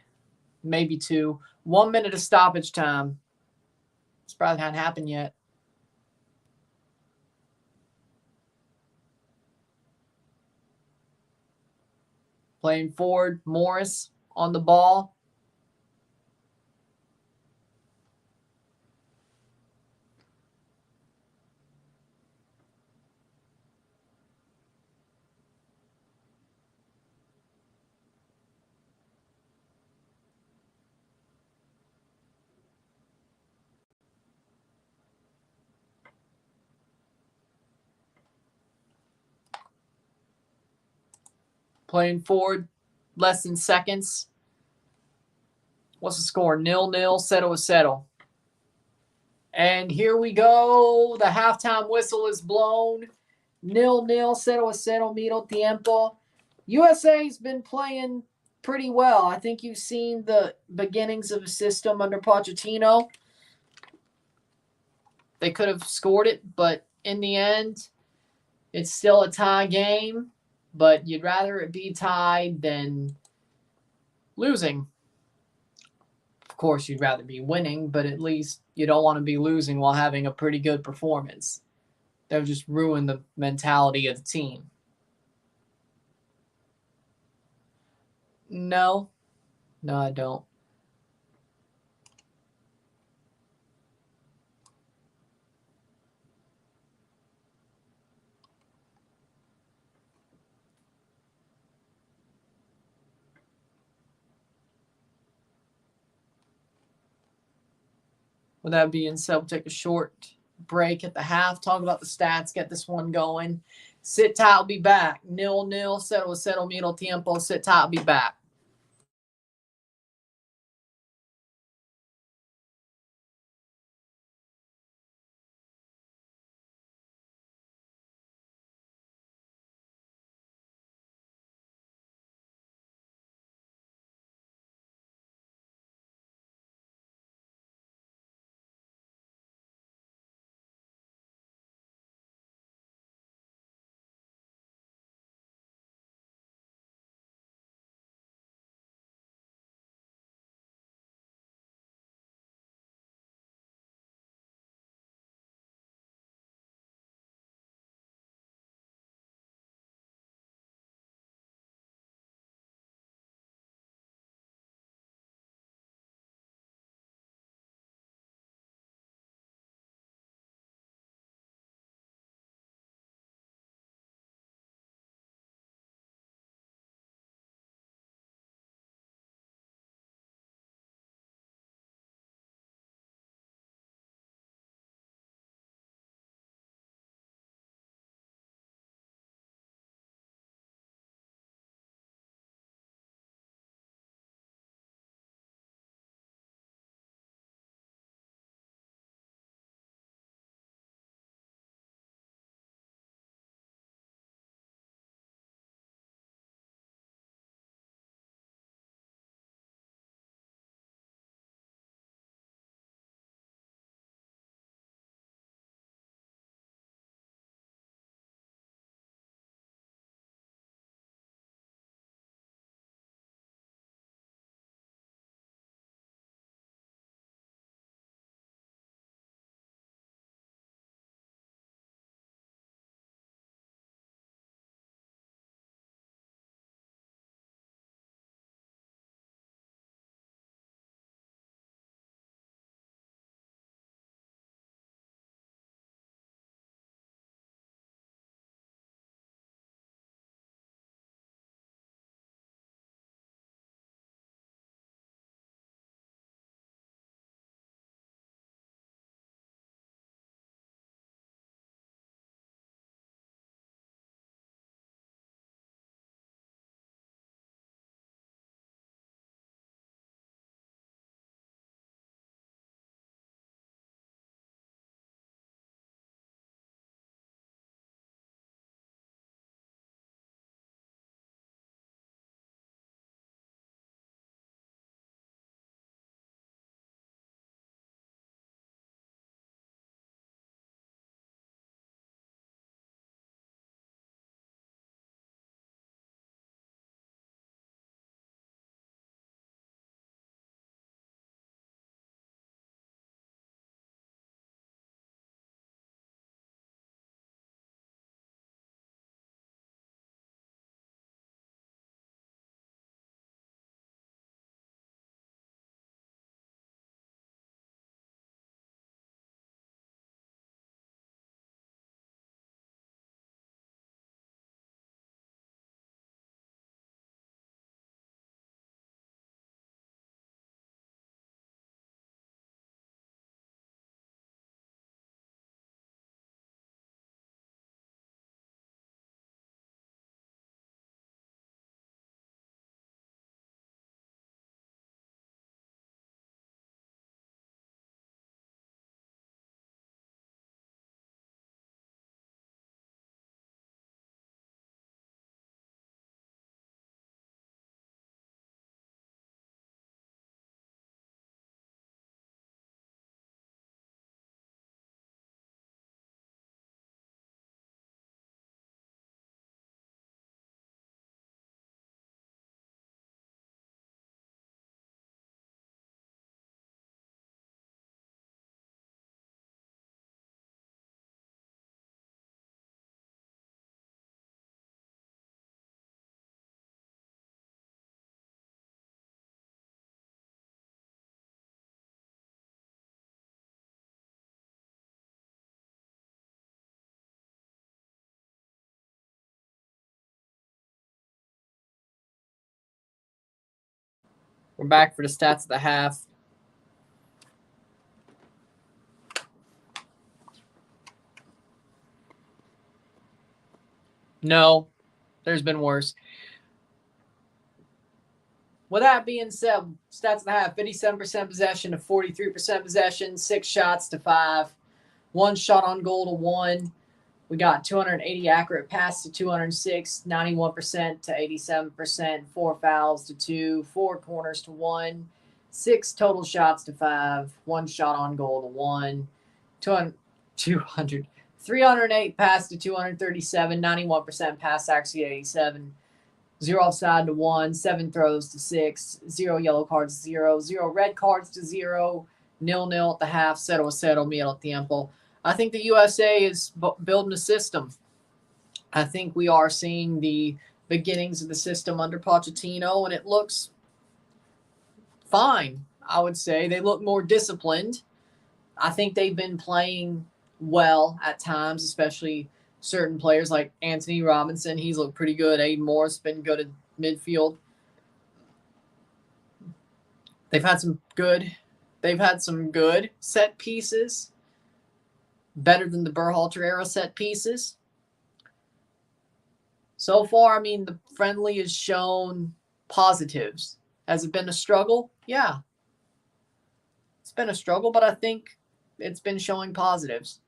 Maybe 2. 1 minute of stoppage time. It's probably hadn't happened yet. Playing forward, Morris on the ball. Playing forward, less than seconds. What's the score? 0-0, settle. And here we go. The halftime whistle is blown. 0-0, settle, middle tiempo. USA's been playing pretty well. I think you've seen the beginnings of a system under Pochettino. They could have scored it, but in the end, it's still a tie game. But you'd rather it be tied than losing. Of course, you'd rather be winning, but at least you don't want to be losing while having a pretty good performance. That would just ruin the mentality of the team. No, I don't. With that being said, we'll take a short break at the half, talk about the stats, get this one going. Sit tight, I'll be back. 0-0, settle, middle tiempo. Sit tight, I'll be back. We're back for the stats of the half. No, there's been worse. With that being said, stats of the half, 57% possession to 43% possession, 6 shots to 5, 1 shot on goal to 1. We got 280 accurate passes to 206, 91% to 87%, 4 fouls to 2, 4 corners to 1, 6 total shots to 5, 1 shot on goal to 1, 308 passes to 237, 91% pass accuracy to 87, 0 offside to 1, 7 throws to 6, 0 yellow cards to 0, 0 red cards to 0, 0-0 at the half, 0-0 meal at tiempo. I think the USA is building a system. I think we are seeing the beginnings of the system under Pochettino, and it looks fine, I would say. They look more disciplined. I think they've been playing well at times, especially certain players like Anthony Robinson. He's looked pretty good. Aiden Moore's been good at midfield. They've had some good set pieces, better than the Berhalter era set pieces. So far, I mean, the friendly has shown positives. Has it been a struggle? Yeah. It's been a struggle, but I think it's been showing positives.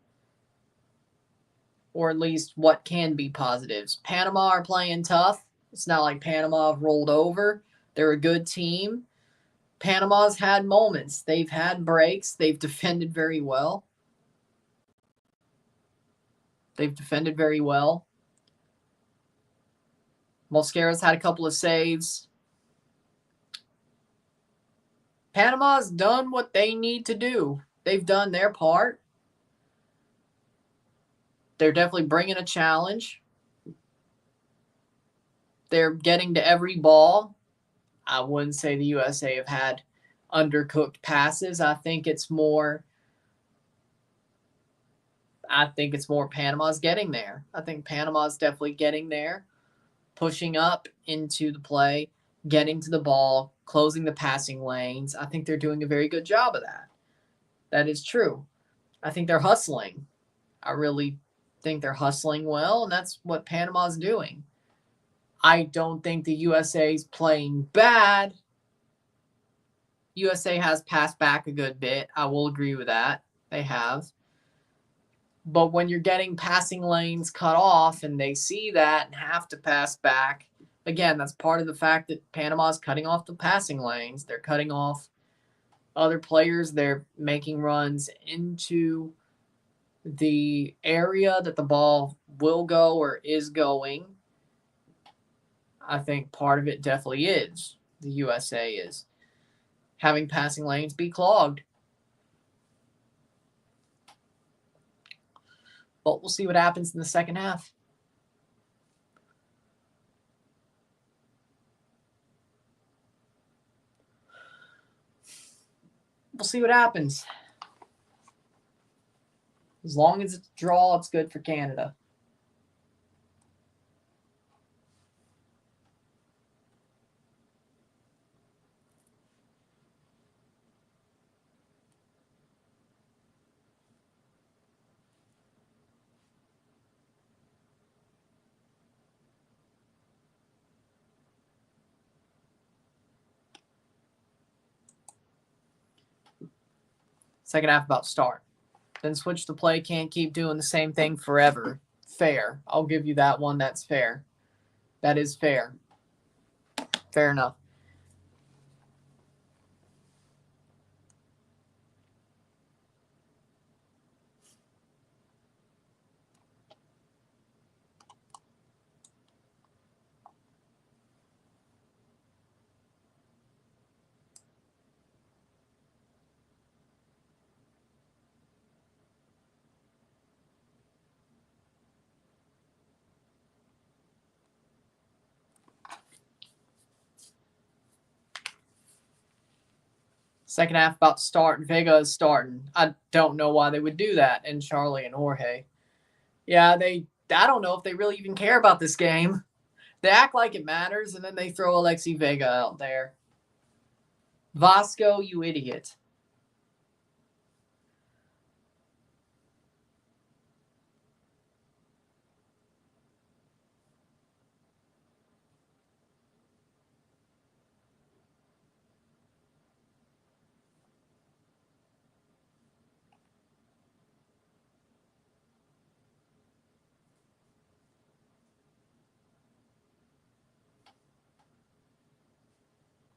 Or at least what can be positives. Panama are playing tough. It's not like Panama have rolled over. They're a good team. Panama's had moments. They've had breaks. They've defended very well. Mosquera's had a couple of saves. Panama's done what they need to do. They've done their part. They're definitely bringing a challenge. They're getting to every ball. I wouldn't say the USA have had undercooked passes. I think it's more Panama's getting there. I think Panama's definitely getting there, pushing up into the play, getting to the ball, closing the passing lanes. I think they're doing a very good job of that. That is true. I think they're hustling. I really think they're hustling well, and that's what Panama's doing. I don't think the USA's playing bad. USA has passed back a good bit. I will agree with that. They have. But when you're getting passing lanes cut off and they see that and have to pass back, again, that's part of the fact that Panama's cutting off the passing lanes. They're cutting off other players. They're making runs into the area that the ball will go or is going. I think part of it definitely is. The USA is having passing lanes be clogged. But we'll see what happens in the second half. We'll see what happens. As long as it's a draw, it's good for Canada. Second half about to start. Then switch the play. Can't keep doing the same thing forever. Fair. I'll give you that one. That's fair. That is fair. Fair enough. Second half about to start. Vega is starting. I don't know why they would do that. And Charlie and Jorge. Yeah, I don't know if they really even care about this game. They act like it matters, and then they throw Alexi Vega out there. Vasco, you idiot.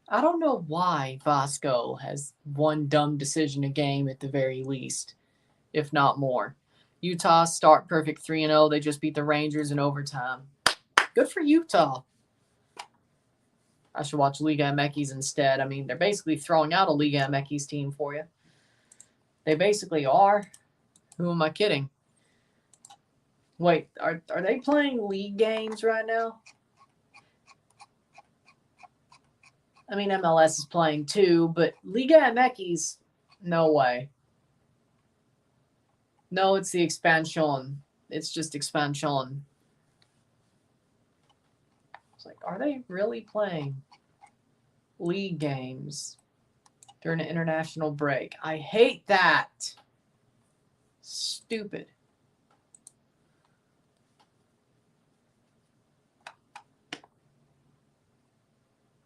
I don't know why Vasco has one dumb decision a game at the very least, if not more. Utah start perfect 3-0. They just beat the Rangers in overtime. Good for Utah. I should watch Liga MX instead. I mean, they're basically throwing out a Liga MX team for you. They basically are. Who am I kidding? Wait, are they playing league games right now? I mean, MLS is playing too, but Liga MX, no way. No, it's the expansion. It's just expansion. It's like, are they really playing league games during an international break? I hate that. Stupid.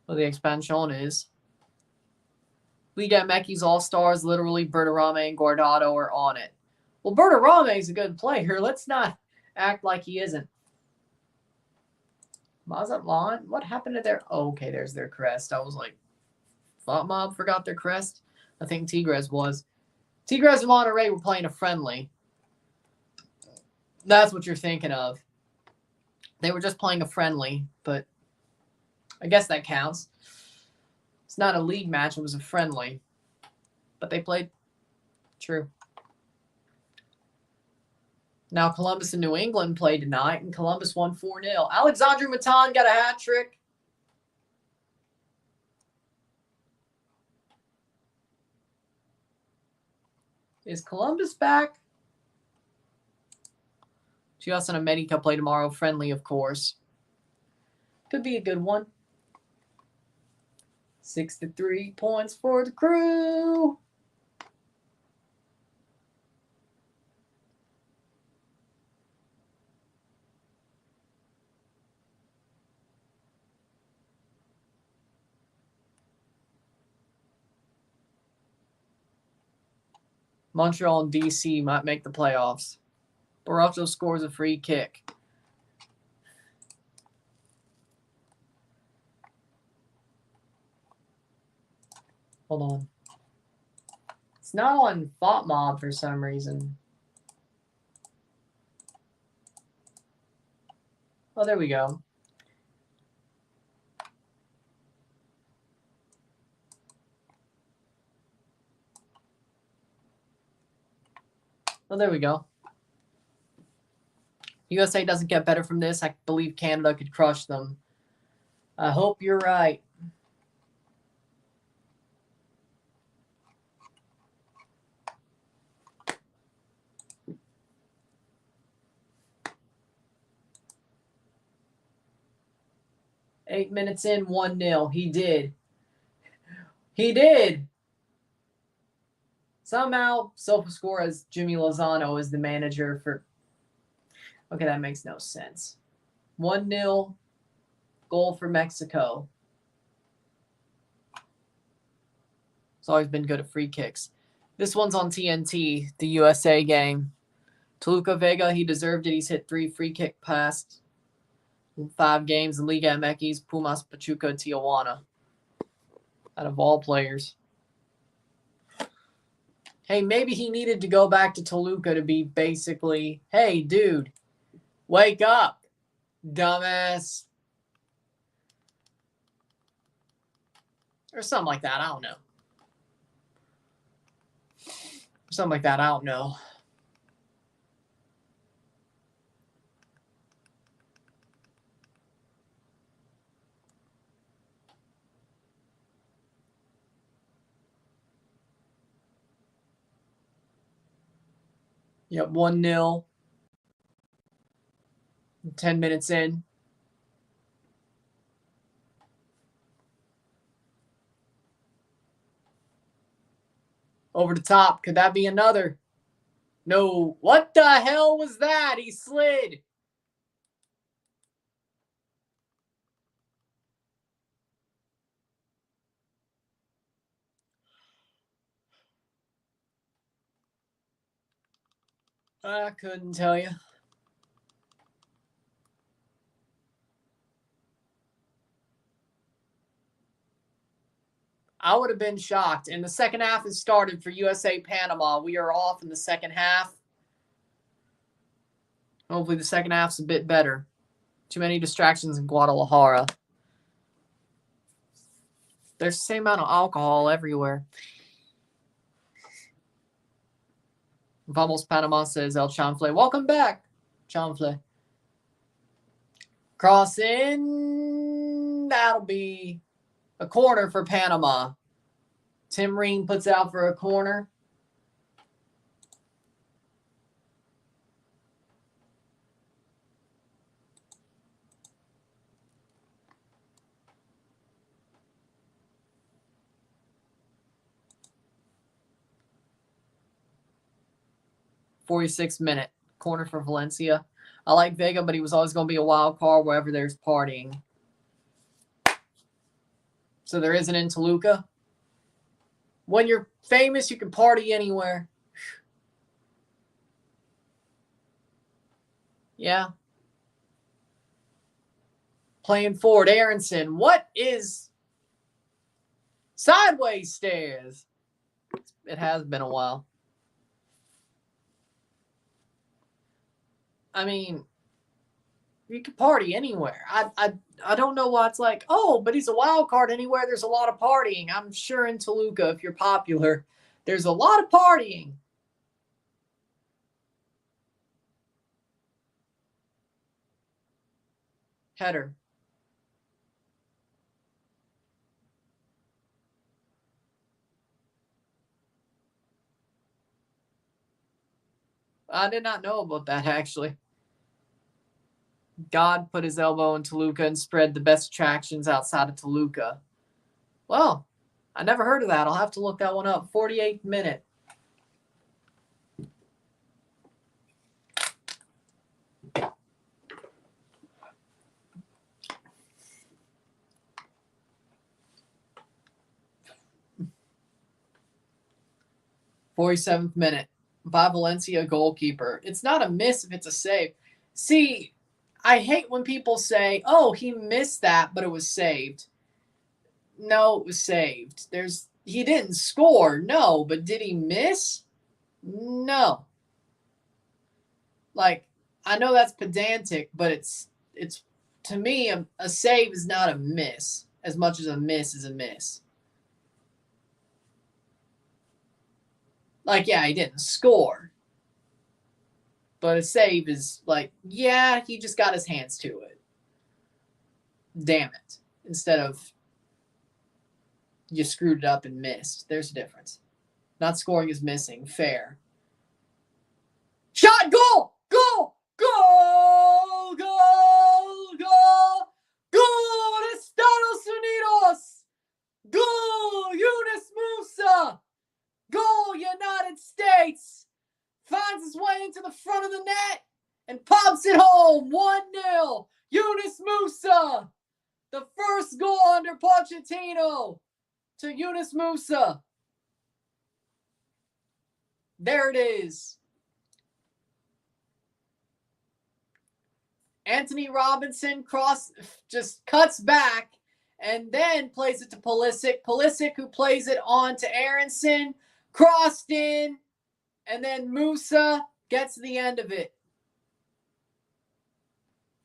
Well, the expansion is Liga MX All-Stars, literally Bertarame and Guardado are on it. Well, Bertarame is a good player. Let's not act like he isn't. Mazatlan? What happened to their... Oh, okay, there's their crest. I was like, Thought Mob forgot their crest? I think Tigres was. Tigres and Monterrey were playing a friendly. That's what you're thinking of. They were just playing a friendly, but I guess that counts. It's not a league match. It was a friendly. But they played. True. Now Columbus and New England played tonight, and Columbus won 4-0. Alexandre Matan got a hat trick. Is Columbus back? Chivas and America play tomorrow. Friendly, of course. Could be a good one. 6-3 points for the Crew. Montreal and DC might make the playoffs. Baracho scores a free kick. Hold on. It's not on Thought Mob for some reason. Oh, there we go. Oh, there we go. USA doesn't get better from this. I believe Canada could crush them. I hope you're right. Eight minutes in, 1-0. He did. He did. Somehow, SofaScore as Jimmy Lozano is the manager for... Okay, that makes no sense. 1-0 goal for Mexico. It's always been good at free kicks. This one's on TNT, the USA game. Toluca Vega, he deserved it. He's hit 3 free kick passes in 5 games in Liga MX, Pumas, Pachuca, Tijuana. Out of all players. Hey, maybe he needed to go back to Toluca to be basically, hey, dude, wake up, dumbass. Or something like that. I don't know. Something like that. I don't know. Yep, 1-0. 10 minutes in. Over the top. Could that be another? No. What the hell was that? He slid. I couldn't tell you. I would have been shocked. And the second half has started for USA Panama. We are off in the second half. Hopefully the second half's a bit better. Too many distractions in Guadalajara. There's the same amount of alcohol everywhere. Vamos Panama, says El Chanfle. Welcome back, Chanfle. Cross in. That'll be a corner for Panama. Tim Reen puts out for a corner. .46-minute corner for Valencia. I like Vega, but he was always going to be a wild card wherever there's partying. So there isn't in Toluca. When you're famous, you can party anywhere. Yeah. Playing forward, Aronson. What is sideways stairs? It has been a while. I mean, you can party anywhere. I don't know why it's like, oh, but he's a wild card anywhere. There's a lot of partying. I'm sure in Toluca, if you're popular, there's a lot of partying. Header. I did not know about that, actually. God put his elbow in Toluca and spread the best attractions outside of Toluca. Well, I never heard of that. I'll have to look that one up. 48th minute. .47th minute. By Valencia goalkeeper. It's not a miss if it's a save. See, I hate when people say, oh, he missed that, but it was saved. No, it was saved. He didn't score, no, but did he miss? No. Like, I know that's pedantic, but it's to me, a save is not a miss as much as a miss is a miss. Like, yeah, he didn't score. But a save is like, yeah, he just got his hands to it. Damn it. Instead of you screwed it up and missed. There's a difference. Not scoring is missing. Fair. Shot! Goal! Goal! Goal! Goal! Goal! Goal! Estados Unidos! Goal! Yunus Musa! Goal! United States! Finds his way into the front of the net and pops it home. 1-0. Yunus Musa. The first goal under Pochettino to Yunus Musa. There it is. Anthony Robinson just cuts back and then plays it to Pulisic. Pulisic, who plays it on to Aronson, crossed in, and then Musa gets to the end of it.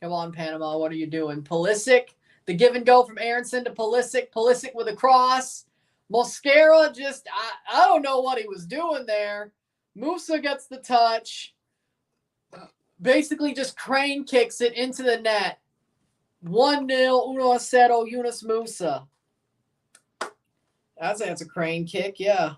Come on, Panama, what are you doing? Pulisic, the give and go from Aronson to Pulisic. Pulisic with a cross. Mosquera just, I don't know what he was doing there. Musa gets the touch. Basically just crane kicks it into the net. 1-0, 1-0, Yunus Musa. I'd say that's a crane kick, yeah.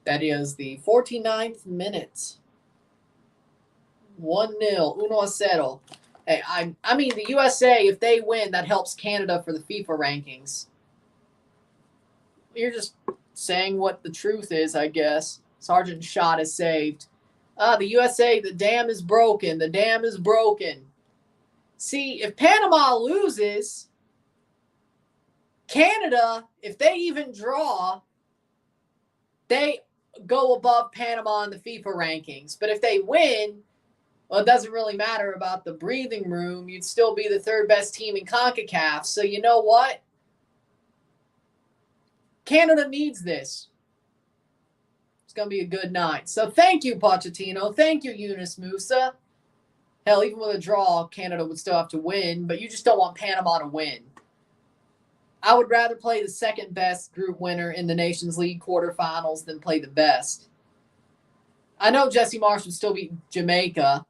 That is the 49th minute. 1-0, 1-0. Hey, I mean, the USA, if they win, that helps Canada for the FIFA rankings. You're just saying what the truth is, I guess. Sergeant Shot is saved. The USA, the dam is broken. The dam is broken. See, if Panama loses, Canada, if they even draw, they go above Panama in the FIFA rankings. But if they win, well, it doesn't really matter about the breathing room. You'd still be the third best team in CONCACAF. So you know what? Canada needs this. It's going to be a good night. So thank you, Pochettino. Thank you, Yunus Musa. Hell, even with a draw, Canada would still have to win, but you just don't want Panama to win. I would rather play the second best group winner in the Nations League quarterfinals than play the best. I know Jesse Marsh would still beat Jamaica,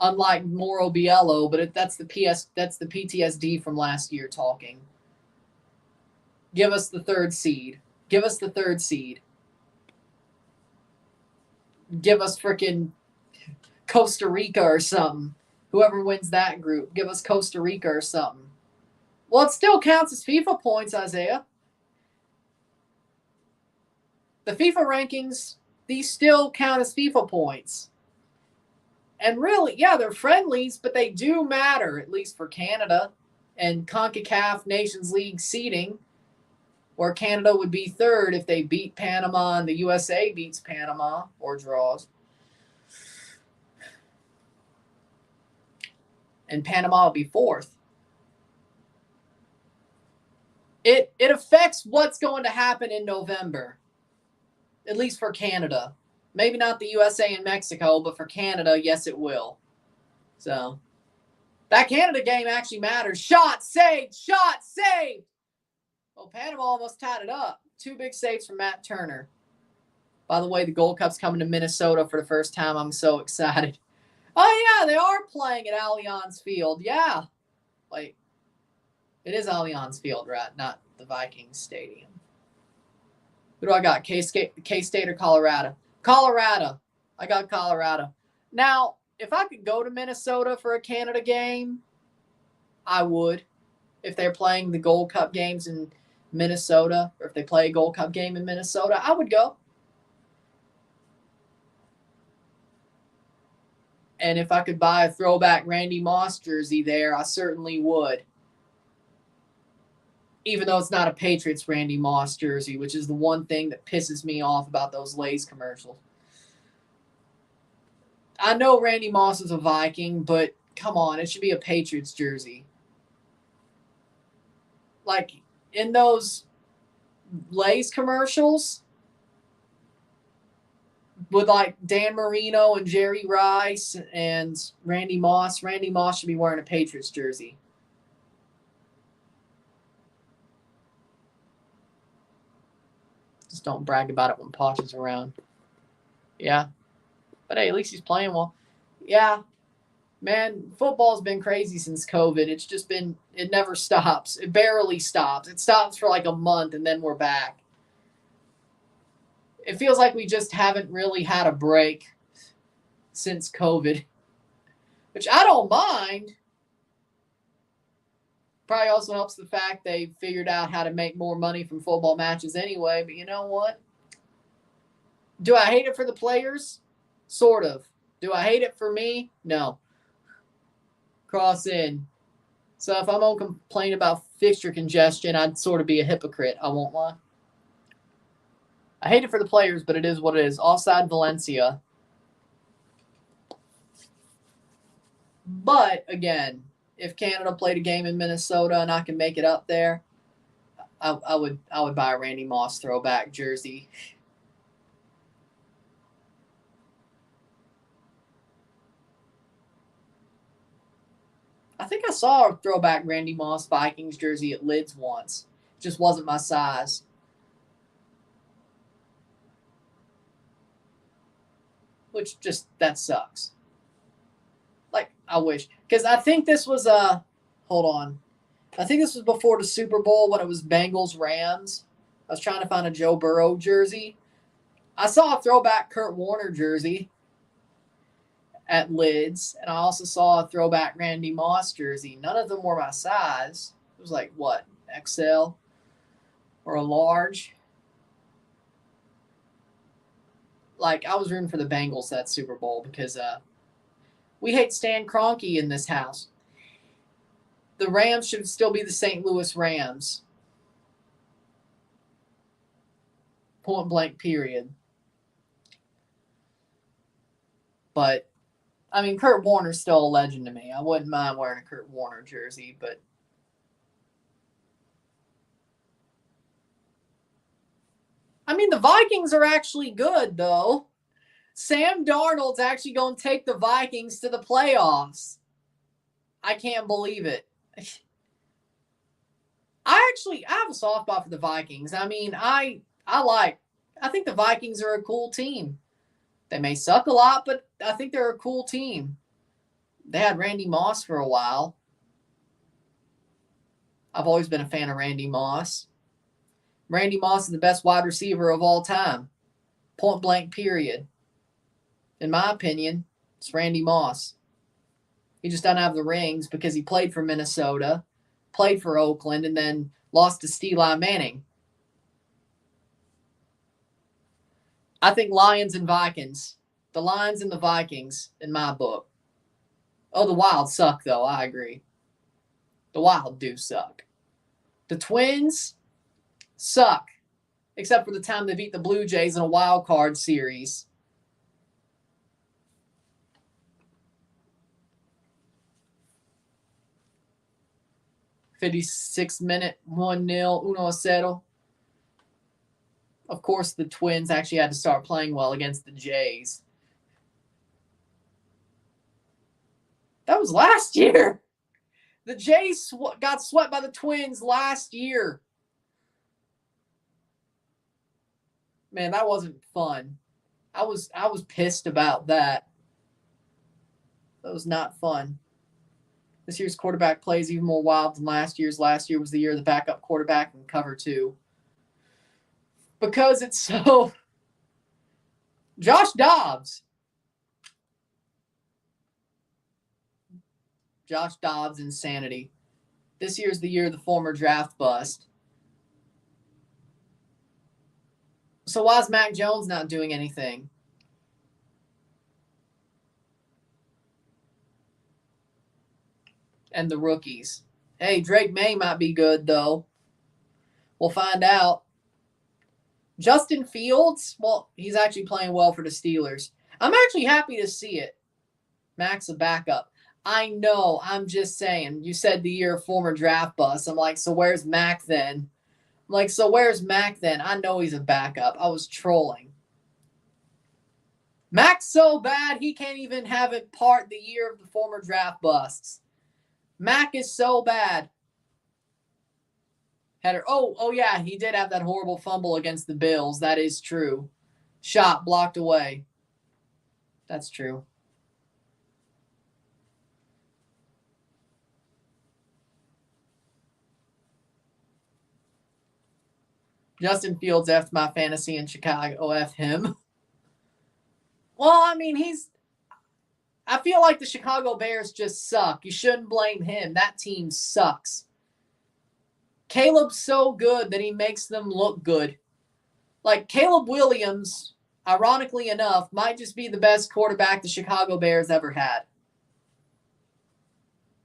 unlike Mauro Biello, but that's the PTSD from last year talking. Give us the third seed. Give us the third seed. Give us freaking Costa Rica or something. Whoever wins that group, give us Costa Rica or something. Well, it still counts as FIFA points, Isaiah. The FIFA rankings, these still count as FIFA points. And really, yeah, they're friendlies, but they do matter, at least for Canada and CONCACAF Nations League seeding, where Canada would be third if they beat Panama and the USA beats Panama or draws. And Panama will be fourth. It affects what's going to happen in November, at least for Canada. Maybe not the USA and Mexico, but for Canada, yes, it will. So that Canada game actually matters. Shot saved! Shot saved! Well, Panama almost tied it up. 2 big saves from Matt Turner. By the way, the Gold Cup's coming to Minnesota for the first time. I'm so excited. Oh, yeah, they are playing at Allianz Field. Yeah. Wait. It is Allianz Field, right? Not the Vikings Stadium. Who do I got? K-State or Colorado? Colorado. I got Colorado. Now, if I could go to Minnesota for a Canada game, I would. If they're playing the Gold Cup games in Minnesota, or if they play a Gold Cup game in Minnesota, I would go. And if I could buy a throwback Randy Moss jersey there, I certainly would. Even though it's not a Patriots Randy Moss jersey, which is the one thing that pisses me off about those Lay's commercials. I know Randy Moss is a Viking, but come on, it should be a Patriots jersey. Like, in those Lay's commercials with, like, Dan Marino and Jerry Rice and Randy Moss should be wearing a Patriots jersey. Just don't brag about it when Poch is around. Yeah. But hey, at least he's playing well. Yeah. Man, football's been crazy since COVID. It's just been, it never stops. It barely stops. It stops for like a month and then we're back. It feels like we just haven't really had a break since COVID, which I don't mind. Probably also helps the fact they figured out how to make more money from football matches anyway. But you know what? Do I hate it for the players? Sort of. Do I hate it for me? No. Cross in. So if I'm going to complain about fixture congestion, I'd sort of be a hypocrite. I won't lie. I hate it for the players, but it is what it is. Offside Valencia. But, again, if Canada played a game in Minnesota and I can make it up there, I would buy a Randy Moss throwback jersey. I think I saw a throwback Randy Moss Vikings jersey at Lids once. It just wasn't my size. Which just, that sucks. Like, I wish. Because I think this was hold on. I think this was before the Super Bowl when it was Bengals-Rams. I was trying to find a Joe Burrow jersey. I saw a throwback Kurt Warner jersey. at Lids, and I also saw a throwback Randy Moss jersey. None of them were my size. It was like, what, XL or a large? Like, I was rooting for the Bengals that Super Bowl because we hate Stan Kroenke in this house. The Rams should still be the St. Louis Rams. Point blank, period. But, I mean, Kurt Warner's still a legend to me. I wouldn't mind wearing a Kurt Warner jersey, but I mean, the Vikings are actually good, though. Sam Darnold's actually going to take the Vikings to the playoffs. I can't believe it. I have a soft spot for the Vikings. I mean, I think the Vikings are a cool team. They may suck a lot, but I think they're a cool team. They had Randy Moss for a while. I've always been a fan of Randy Moss. Randy Moss is the best wide receiver of all time. Point blank, period. In my opinion, it's Randy Moss. He just doesn't have the rings because he played for Minnesota, played for Oakland, and then lost to Eli Manning. I think Lions and Vikings. The Lions and the Vikings, in my book. Oh, the Wild suck, though. I agree. The Wild do suck. The Twins suck, except for the time they beat the Blue Jays in a wild card series. '56-minute, 1-0, 1-0. Of course, the Twins actually had to start playing well against the Jays. That was last year. The Jays got swept by the Twins last year. Man, that wasn't fun. I was pissed about that. That was not fun. This year's quarterback play is even more wild than last year's. Last year was the year of the backup quarterback in cover 2. Because it's so... Josh Dobbs. Josh Dobbs insanity. This year's the year of the former draft bust. So why is Mac Jones not doing anything? And the rookies. Hey, Drake May might be good, though. We'll find out. Justin Fields, well, he's actually playing well for the Steelers. I'm actually happy to see it. Mac's a backup. I know, I'm just saying. You said the year of former draft bust. I'm like, so where's Mac then? I'm like, so where's Mac then? I know he's a backup. I was trolling. Mac's so bad, he can't even have it part the year of the former draft busts. Mac is so bad. Header. Oh yeah, he did have that horrible fumble against the Bills. That is true. Shot blocked away. That's true. Justin Fields F'd my fantasy in Chicago. F him. Well, I mean, I feel like the Chicago Bears just suck. You shouldn't blame him. That team sucks. Caleb's so good that he makes them look good. Like, Caleb Williams, ironically enough, might just be the best quarterback the Chicago Bears ever had.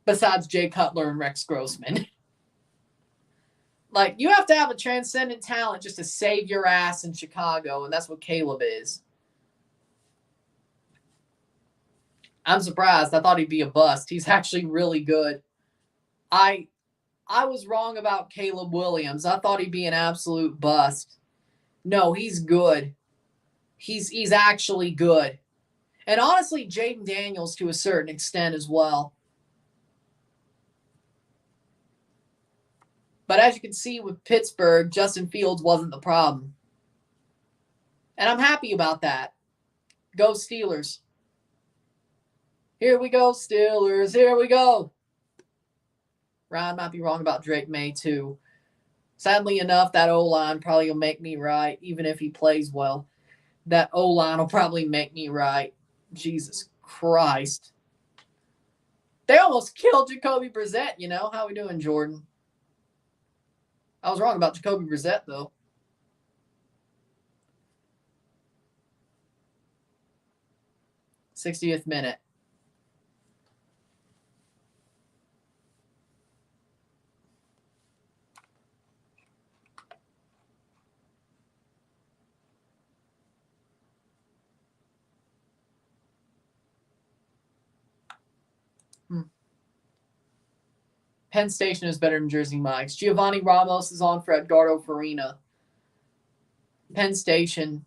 Besides Jay Cutler and Rex Grossman. Like, you have to have a transcendent talent just to save your ass in Chicago, and that's what Caleb is. I'm surprised. I thought he'd be a bust. He's actually really good. I was wrong about Caleb Williams. I thought he'd be an absolute bust. No, he's good. He's actually good. And honestly, Jaden Daniels to a certain extent as well. But as you can see with Pittsburgh, Justin Fields wasn't the problem. And I'm happy about that. Go Steelers. Here we go, Steelers. Here we go. Ryan might be wrong about Drake May, too. Sadly enough, that O-line probably will make me right, even if he plays well. That O-line will probably make me right. Jesus Christ. They almost killed Jacoby Brissett, you know? How we doing, Jordan? I was wrong about Jacoby Brissett, though. '60th minute. Penn Station is better than Jersey Mike's. Giovanni Ramos is on for Edgardo Farina. Penn Station.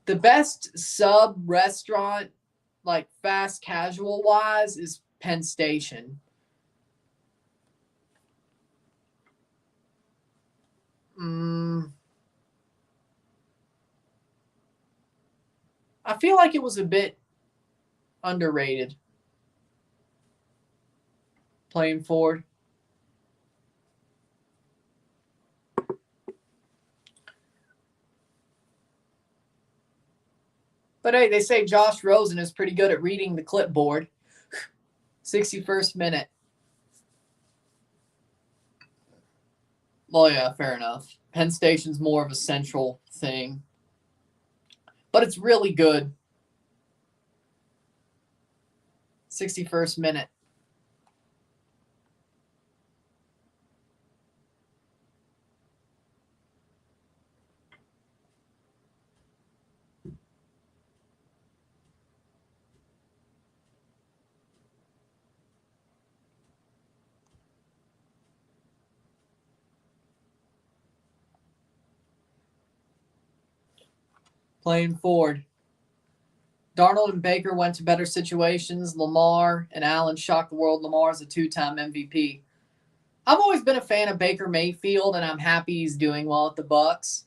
The best sub restaurant, like fast casual wise, is Penn Station. I feel like it was a bit underrated. Playing forward. But hey, they say Josh Rosen is pretty good at reading the clipboard. 61st minute. Well, yeah, fair enough. Penn Station's more of a central thing. But it's really good. 61st minute. Playing forward. Darnold and Baker went to better situations. Lamar and Allen shocked the world. Lamar is a 2-time MVP. I've always been a fan of Baker Mayfield, and I'm happy he's doing well at the Bucs.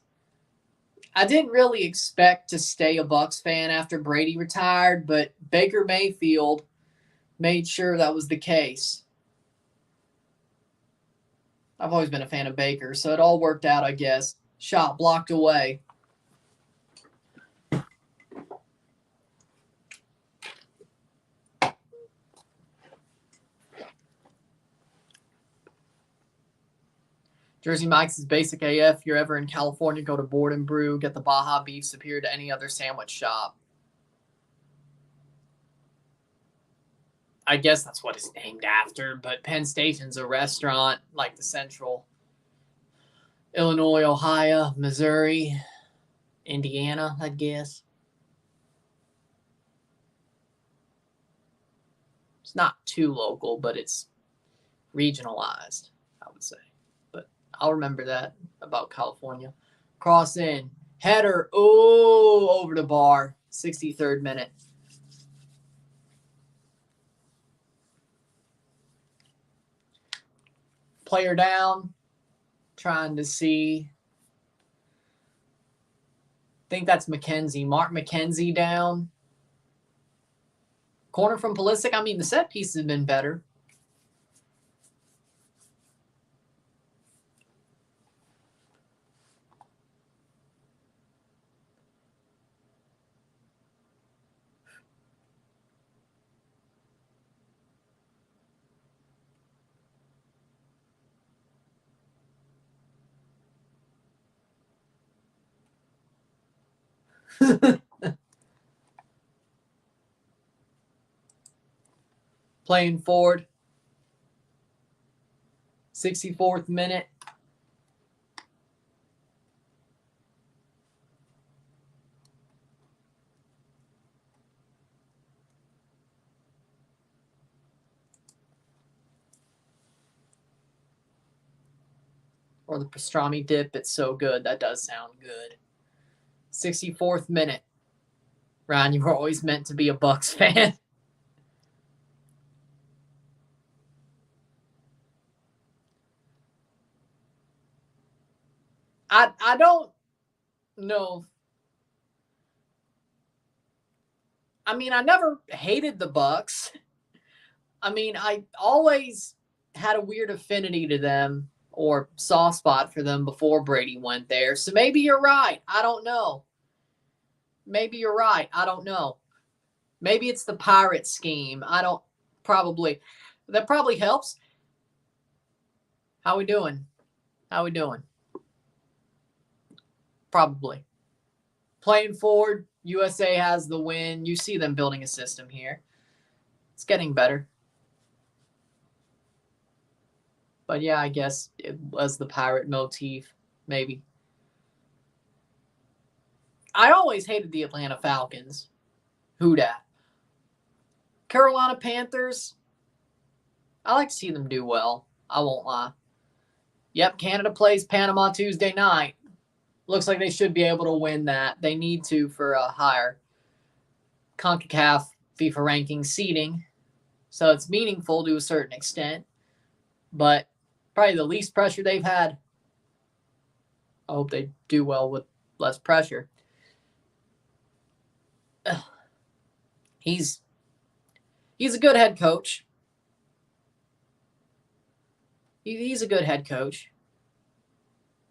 I didn't really expect to stay a Bucs fan after Brady retired, but Baker Mayfield made sure that was the case. I've always been a fan of Baker, so it all worked out, I guess. Shot blocked away. Jersey Mike's is basic AF. If you're ever in California, go to Board and Brew. Get the Baja beef superior to any other sandwich shop. I guess that's what it's named after, but Penn Station's a restaurant like the Central. Illinois, Ohio, Missouri, Indiana, I guess. It's not too local, but it's regionalized, I would say. But I'll remember that about California. Cross in. Header. Oh, over the bar. 63rd minute. Player down. Trying to see. I think that's McKenzie. Mark McKenzie down. Corner from Pulisic. I mean, the set piece has been better. Playing forward. 64th minute. Or the pastrami dip. It's so good. That does sound good. 64th minute. Ryan, you were always meant to be a Bucs fan. I don't know. I mean, I never hated the Bucs. I mean, I always had a weird affinity to them or soft spot for them before Brady went there. So maybe you're right. I don't know. Maybe you're right. I don't know. Maybe it's the pirate scheme. I don't, probably. That probably helps. How we doing? How we doing? Probably. Playing forward, USA has the win. You see them building a system here. It's getting better. But yeah, I guess it was the pirate motif, maybe. I always hated the Atlanta Falcons. Who dat? Carolina Panthers. I like to see them do well. I won't lie. Yep, Canada plays Panama Tuesday night. Looks like they should be able to win that. They need to for a higher CONCACAF FIFA ranking seeding. So it's meaningful to a certain extent. But probably the least pressure they've had. I hope they do well with less pressure. He's a good head coach. He's a good head coach.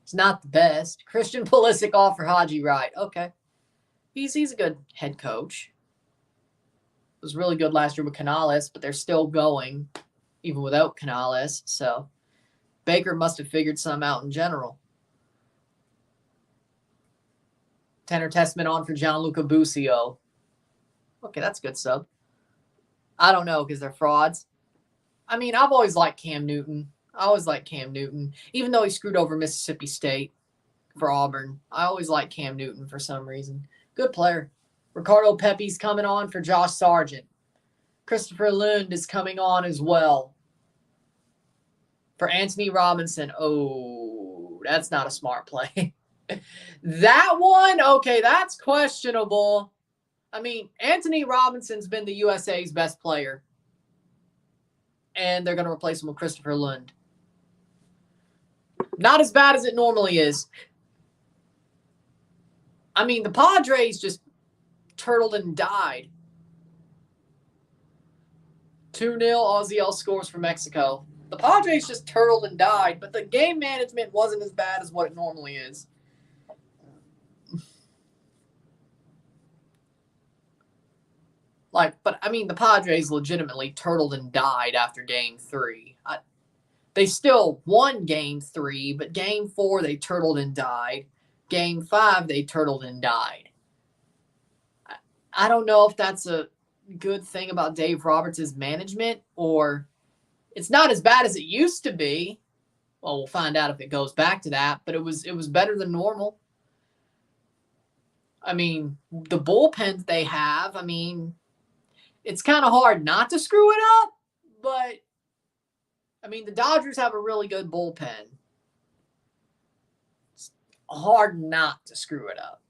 He's not the best. Christian Pulisic off for Haji Wright. Okay. He's a good head coach. Was really good last year with Canales, but they're still going even without Canales. So Baker must have figured some out in general. Tanner Testament on for Gianluca Busio. Okay, that's a good sub. I don't know because they're frauds. I mean, I've always liked Cam Newton. Even though he screwed over Mississippi State for Auburn. I always liked Cam Newton for some reason. Good player. Ricardo Pepe's coming on for Josh Sargent. Christopher Lund is coming on as well. For Anthony Robinson. Oh, that's not a smart play. That one, okay, that's questionable. I mean, Anthony Robinson's been the USA's best player. And they're going to replace him with Christopher Lund. Not as bad as it normally is. I mean, the Padres just turtled and died. 2-0, Ozziel scores for Mexico. The Padres just turtled and died, but the game management wasn't as bad as what it normally is. But I mean, the Padres legitimately turtled and died after Game 3. They still won Game 3, but Game 4 they turtled and died. Game 5 they turtled and died. I don't know if that's a good thing about Dave Roberts' management, or it's not as bad as it used to be. Well, we'll find out if it goes back to that, but it was better than normal. I mean, the bullpen they have, I mean, it's kind of hard not to screw it up, but, I mean, the Dodgers have a really good bullpen. It's hard not to screw it up.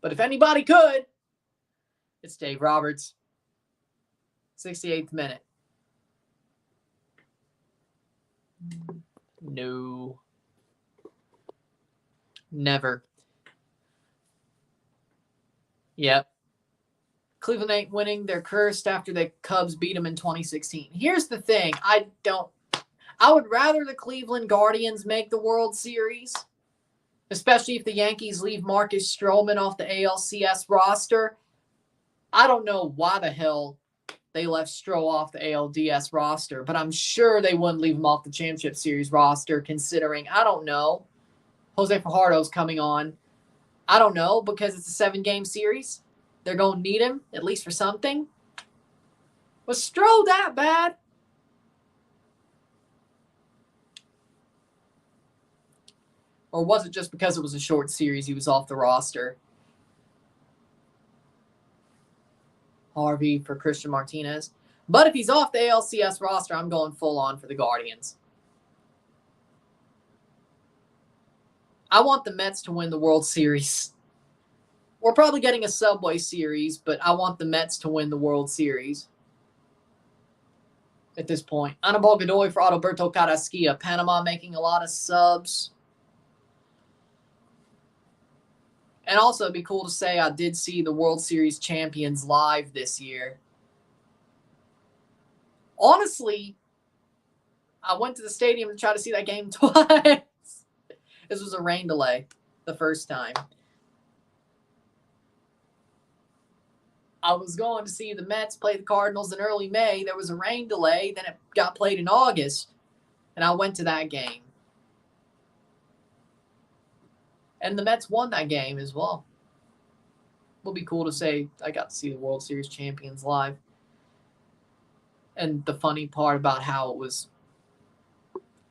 But if anybody could, it's Dave Roberts. 68th minute. No. Never. Yep. Cleveland ain't winning. They're cursed after the Cubs beat them in 2016. Here's the thing. I would rather the Cleveland Guardians make the World Series, especially if the Yankees leave Marcus Stroman off the ALCS roster. I don't know why the hell they left Stroh off the ALDS roster, but I'm sure they wouldn't leave him off the Championship Series roster considering, I don't know, Jose Fajardo's coming on. I don't know, because it's a 7-game series. They're going to need him, at least for something. Was Stroh that bad? Or was it just because it was a short series he was off the roster? Harvey for Christian Martinez. But if he's off the ALCS roster, I'm going full on for the Guardians. I want the Mets to win the World Series. We're probably getting a Subway Series, but I want the Mets to win the World Series at this point. Anibal Godoy for Adalberto Carrasquilla. Panama making a lot of subs. And also, it'd be cool to say I did see the World Series champions live this year. Honestly, I went to the stadium to try to see that game twice. This was a rain delay the first time. I was going to see the Mets play the Cardinals in early May. There was a rain delay. Then it got played in August. And I went to that game. And the Mets won that game as well. It'll be cool to say I got to see the World Series champions live. And the funny part about how it was,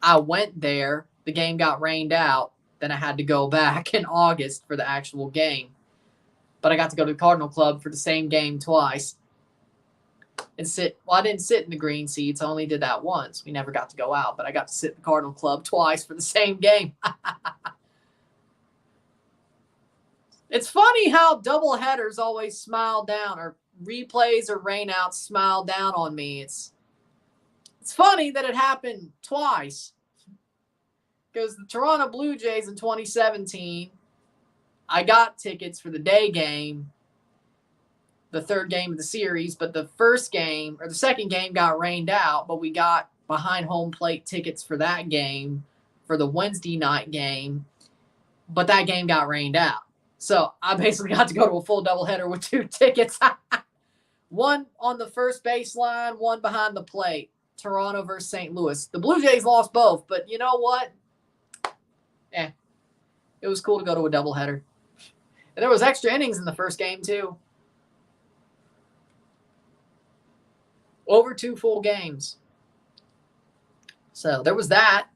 I went there, the game got rained out, then I had to go back in August for the actual game. But I got to go to the Cardinal Club for the same game twice. And sit, well, I didn't sit in the green seats. I only did that once. We never got to go out, but I got to sit in the Cardinal Club twice for the same game. It's funny how doubleheaders always smile down, or replays or rainouts smile down on me. It's funny that it happened twice. Because the Toronto Blue Jays in 2017, I got tickets for the day game, the third game of the series, but the first game, or the second game, got rained out, but we got behind home plate tickets for that game, for the Wednesday night game, but that game got rained out. So I basically got to go to a full doubleheader with 2 tickets. One on the first baseline, one behind the plate. Toronto versus St. Louis. The Blue Jays lost both, but you know what? It was cool to go to a doubleheader. And there was extra innings in the first game, too. Over 2 full games. So there was that.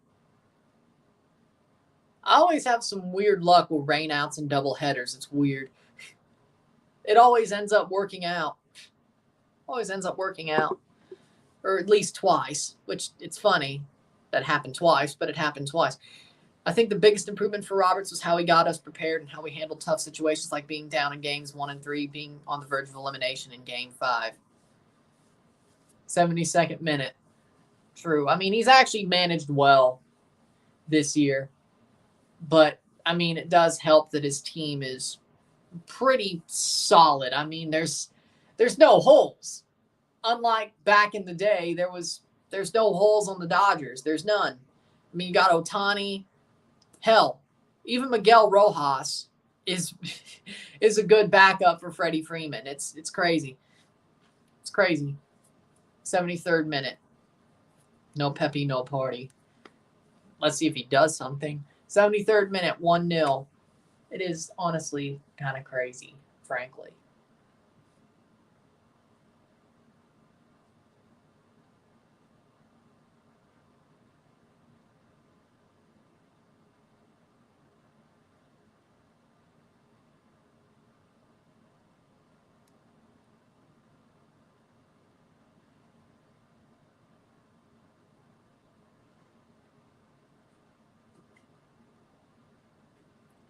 I always have some weird luck with rainouts and doubleheaders. It's weird. It always ends up working out. Always ends up working out. Or at least twice, which it's funny that happened twice, but it happened twice. I think the biggest improvement for Roberts was how he got us prepared and how we handled tough situations like being down in games 1 and 3, being on the verge of elimination in game 5. 72nd minute. True. I mean, he's actually managed well this year. But, I mean, it does help that his team is pretty solid. I mean, there's no holes. Unlike back in the day, there's no holes on the Dodgers. There's none. I mean, you got Ohtani. Hell, even Miguel Rojas is a good backup for Freddie Freeman. It's crazy. It's crazy. 73rd minute. No Pepe, no party. Let's see if he does something. 73rd minute, 1-0. It is honestly kind of crazy, frankly.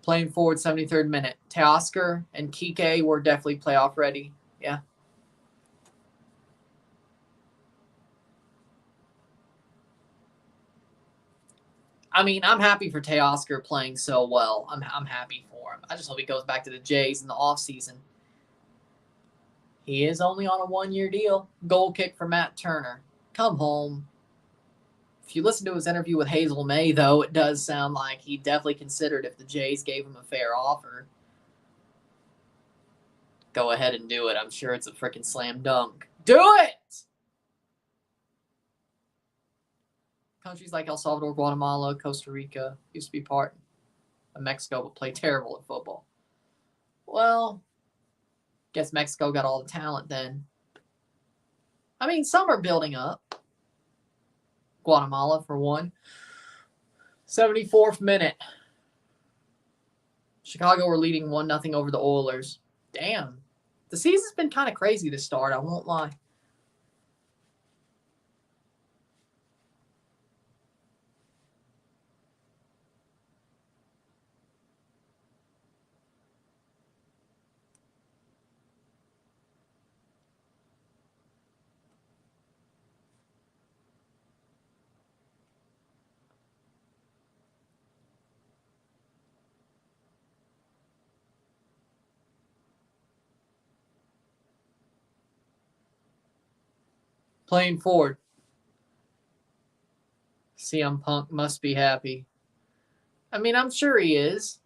Playing forward, 73rd minute. Teoscar and Kike were definitely playoff ready. Yeah. I mean, I'm happy for Teoscar playing so well. I'm happy for him. I just hope he goes back to the Jays in the offseason. He is only on a 1-year deal. Goal kick for Matt Turner. Come home. If you listen to his interview with Hazel May, though, it does sound like he definitely considered if the Jays gave him a fair offer. Go ahead and do it. I'm sure it's a freaking slam dunk. Do it! Countries like El Salvador, Guatemala, Costa Rica used to be part of Mexico but play terrible at football. Well, guess Mexico got all the talent then. I mean, some are building up. Guatemala, for one. 74th minute. Chicago were leading 1-0 over the Oilers. Damn. The season's been kind of crazy to start, I won't lie. Playing forward. CM Punk must be happy. I mean, I'm sure he is.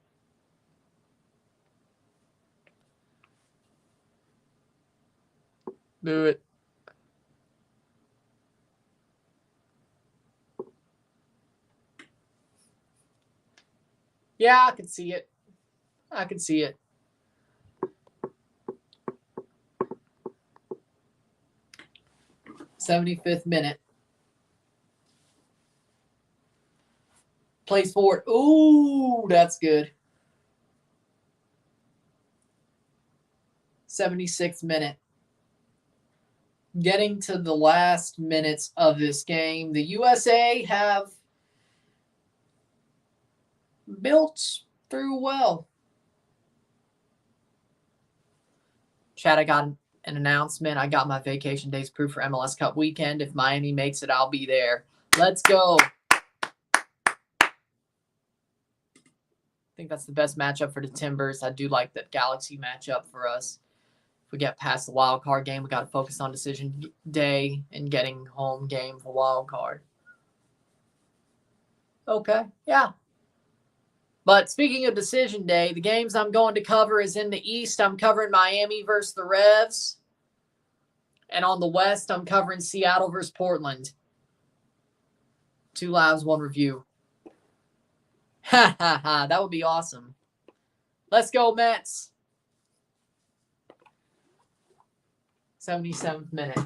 Do it. Yeah, I can see it. I can see it. '75th minute. Plays forward. Ooh, that's good. 76th minute. Getting to the last minutes of this game. The USA have built through well. Chad, I got an announcement. I got my vacation days approved for MLS Cup weekend. If Miami makes it, I'll be there. Let's go. I think that's the best matchup for the Timbers. I do like that Galaxy matchup for us. If we get past the wild card game, we got to focus on decision day and getting home game for wild card. Okay, yeah. But speaking of decision day, the games I'm going to cover is in the East. I'm covering Miami versus the Revs. And on the West, I'm covering Seattle versus Portland. 2 lives, 1 review. Ha ha ha. That would be awesome. Let's go, Mets. 77th minute.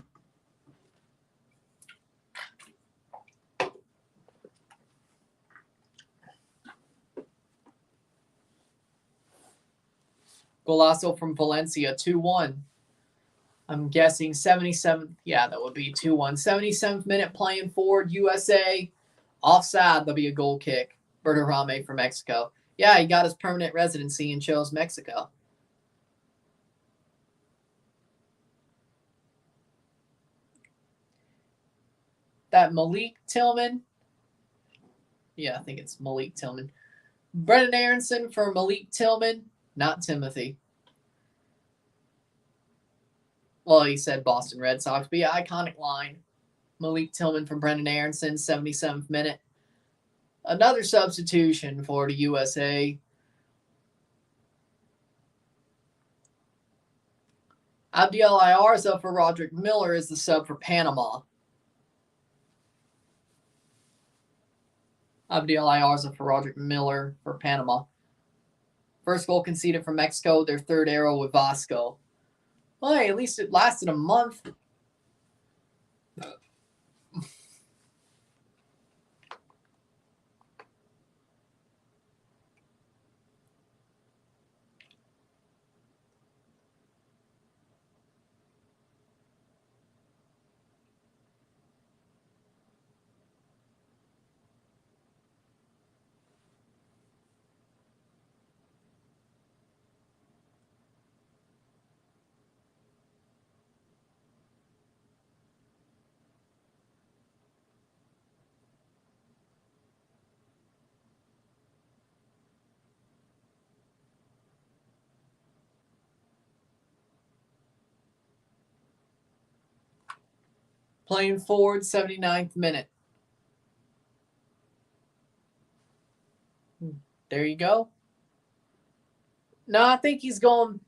Golazo from Valencia, 2-1. I'm guessing 77th. Yeah, that would be 2-1. 77th minute playing forward, USA. Offside, there'll be a goal kick. Berterame from Mexico. Yeah, he got his permanent residency and chose Mexico. That Malik Tillman. Yeah, I think it's Malik Tillman. Brendan Aronson for Malik Tillman, not Timothy. Well, he said Boston Red Sox, but yeah, iconic line. Malik Tillman from Brendan Aronson, 77th minute. Another substitution for the USA. Abdiel Ayarza for Roderick Miller is the sub for Panama. Abdiel Ayarza for Roderick Miller for Panama. First goal conceded from Mexico, their third arrow with Vasco. Well, hey, at least it lasted a month. Playing forward, 79th minute. There you go. No, I think he's going.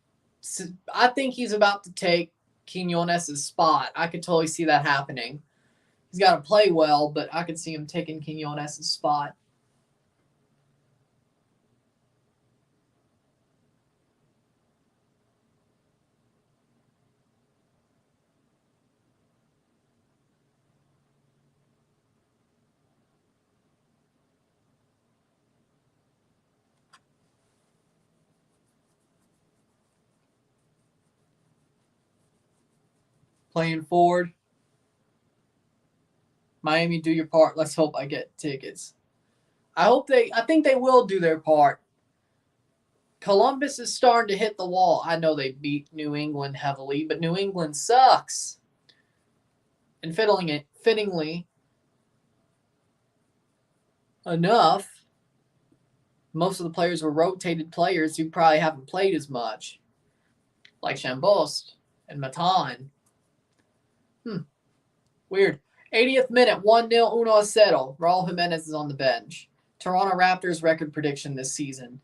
I think he's about to take Quinones' spot. I could totally see that happening. He's got to play well, but I could see him taking Quinones' spot. Playing forward. Miami, do your part. Let's hope I get tickets. I think they will do their part. Columbus is starting to hit the wall. I know they beat New England heavily, but New England sucks. And fittingly enough, most of the players were rotated players who probably haven't played as much, like Chambost and Matan. Weird. 80th minute, 1-0 1-0. Raul Jimenez is on the bench. Toronto Raptors record prediction this season.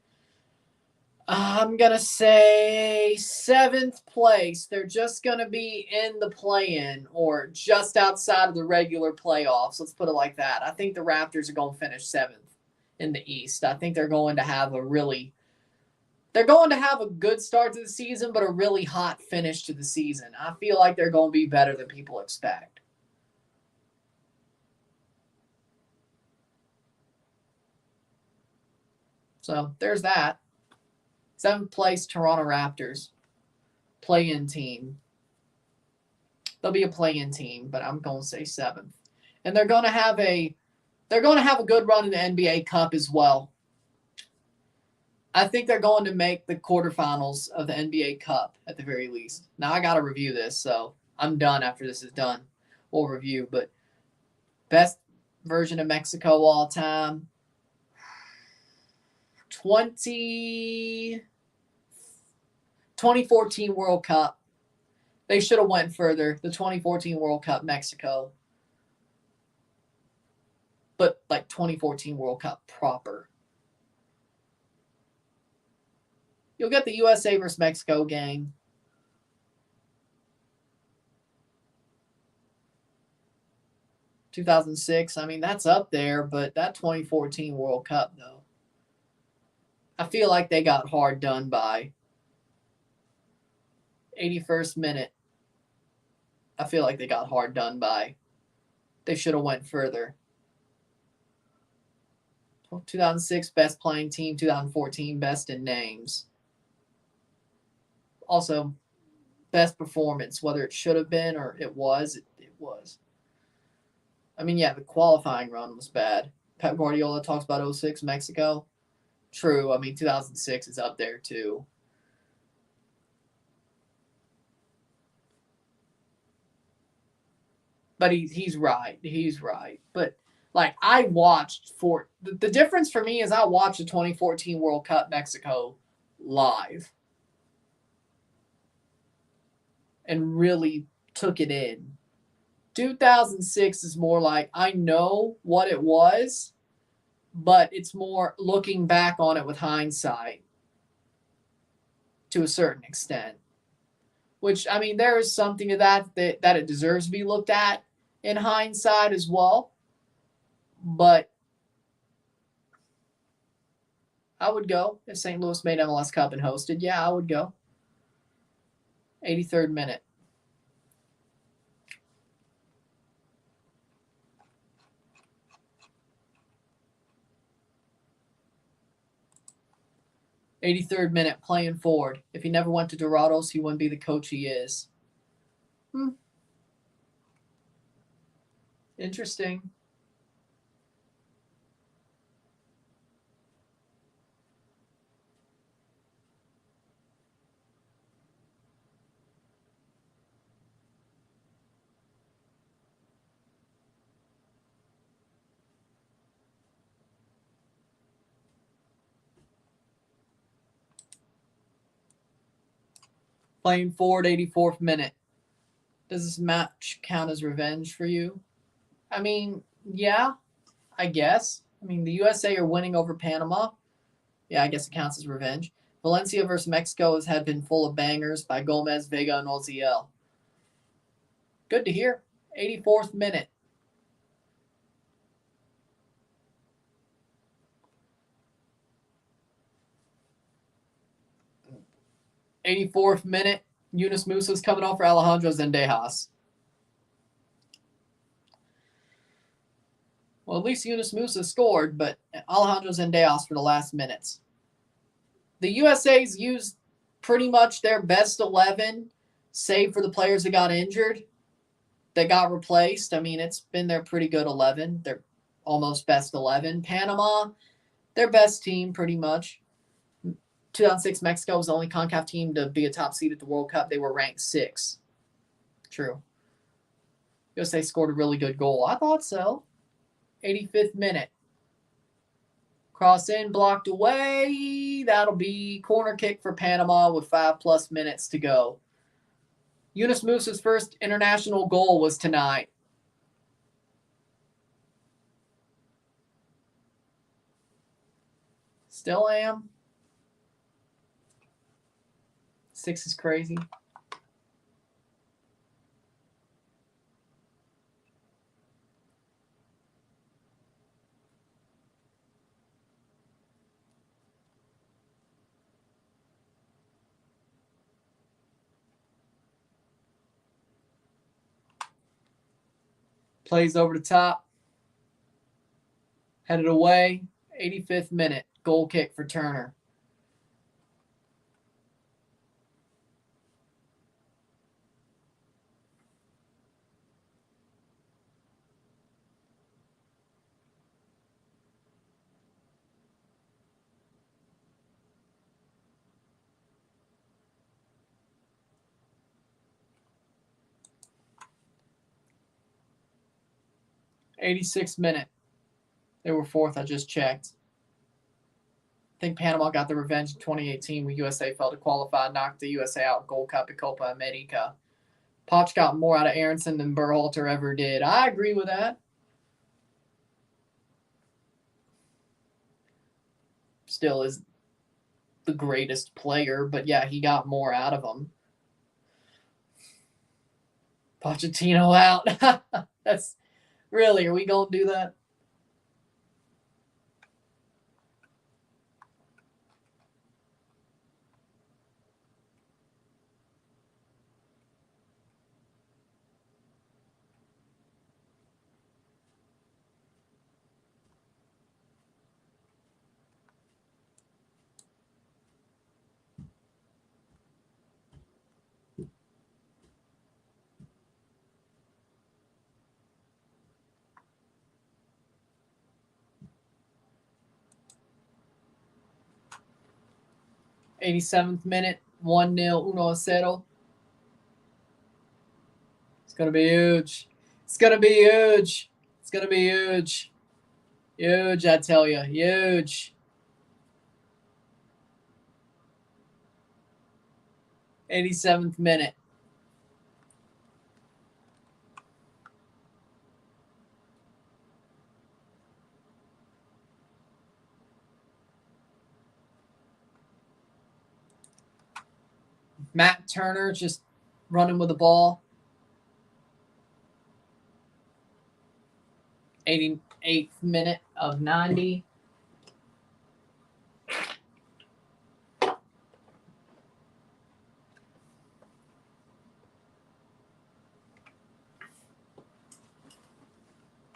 I'm going to say 7th place. They're just going to be in the play-in or just outside of the regular playoffs. Let's put it like that. I think the Raptors are going to finish 7th in the East. I think they're going to have a good start to the season, but a really hot finish to the season. I feel like they're going to be better than people expect. So there's that. 7th place, Toronto Raptors. Play-in team. They'll be a play-in team, but I'm going to say 7th. And they're going to have a good run in the NBA Cup as well. I think they're going to make the quarterfinals of the NBA Cup at the very least. Now I got to review this, so I'm done after this is done. We'll review, but best version of Mexico all time. 2014 World Cup. They should have went further. The 2014 World Cup, Mexico. But like 2014 World Cup proper. You'll get the USA versus Mexico game. (2006). I mean, that's up there, but that 2014 World Cup, though. I feel like they got hard done by. 81st minute. I feel like they got hard done by. They should have went further. 2006 best playing team. 2014 best in names. Also, best performance, whether it should have been or it was. It was. I mean, yeah, the qualifying run was bad. Pep Guardiola talks about 2006 Mexico. True. I mean, 2006 is up there too. But he's right. He's right. But like I watched the difference for me is I watched the 2014 World Cup Mexico live and really took it in. 2006 is more like I know what it was, but it's more looking back on it with hindsight to a certain extent. Which, I mean, there is something to that it deserves to be looked at in hindsight as well. But I would go if St. Louis made MLS Cup and hosted. Yeah, I would go. 83rd minute. '83rd minute, playing forward. If he never went to Dorados, he wouldn't be the coach he is. Interesting. Playing forward, 84th minute. Does this match count as revenge for you? I mean, yeah, I guess. I mean, the USA are winning over Panama. Yeah, I guess it counts as revenge. Valencia versus Mexico has been full of bangers by Gomez, Vega, and Oziel. Good to hear. 84th minute. '84th minute. Yunus Musa's coming off for Alejandro Zendejas. Well, at least Yunus Musa scored, but Alejandro Zendejas for the last minutes. The USA's used pretty much their best 11, save for the players that got injured, that got replaced. I mean, it's been their pretty good 11. They're almost best 11. Panama, their best team pretty much. 2006 Mexico was the only CONCACAF team to be a top seed at the World Cup. They were ranked 6. True. USA scored a really good goal. I thought so. 85th minute. Cross in, blocked away. That'll be corner kick for Panama with 5+ minutes to go. Yunus Musa's first international goal was tonight. Still am. 6 is crazy. Plays over the top. Headed away. 85th minute. Goal kick for Turner. '86th minute. They were 4th, I just checked. I think Panama got the revenge in 2018 when USA failed to qualify, knocked the USA out in Gold Cup at Copa America. Poch got more out of Aronson than Berhalter ever did. I agree with that. Still is the greatest player, but yeah, he got more out of him. Pochettino out. That's really, are we going to do that? '87th minute, 1-0, 1-0. It's going to be huge. It's going to be huge. It's going to be huge. Huge, I tell you. Huge. 87th minute. Matt Turner just running with the ball. 88th minute of 90.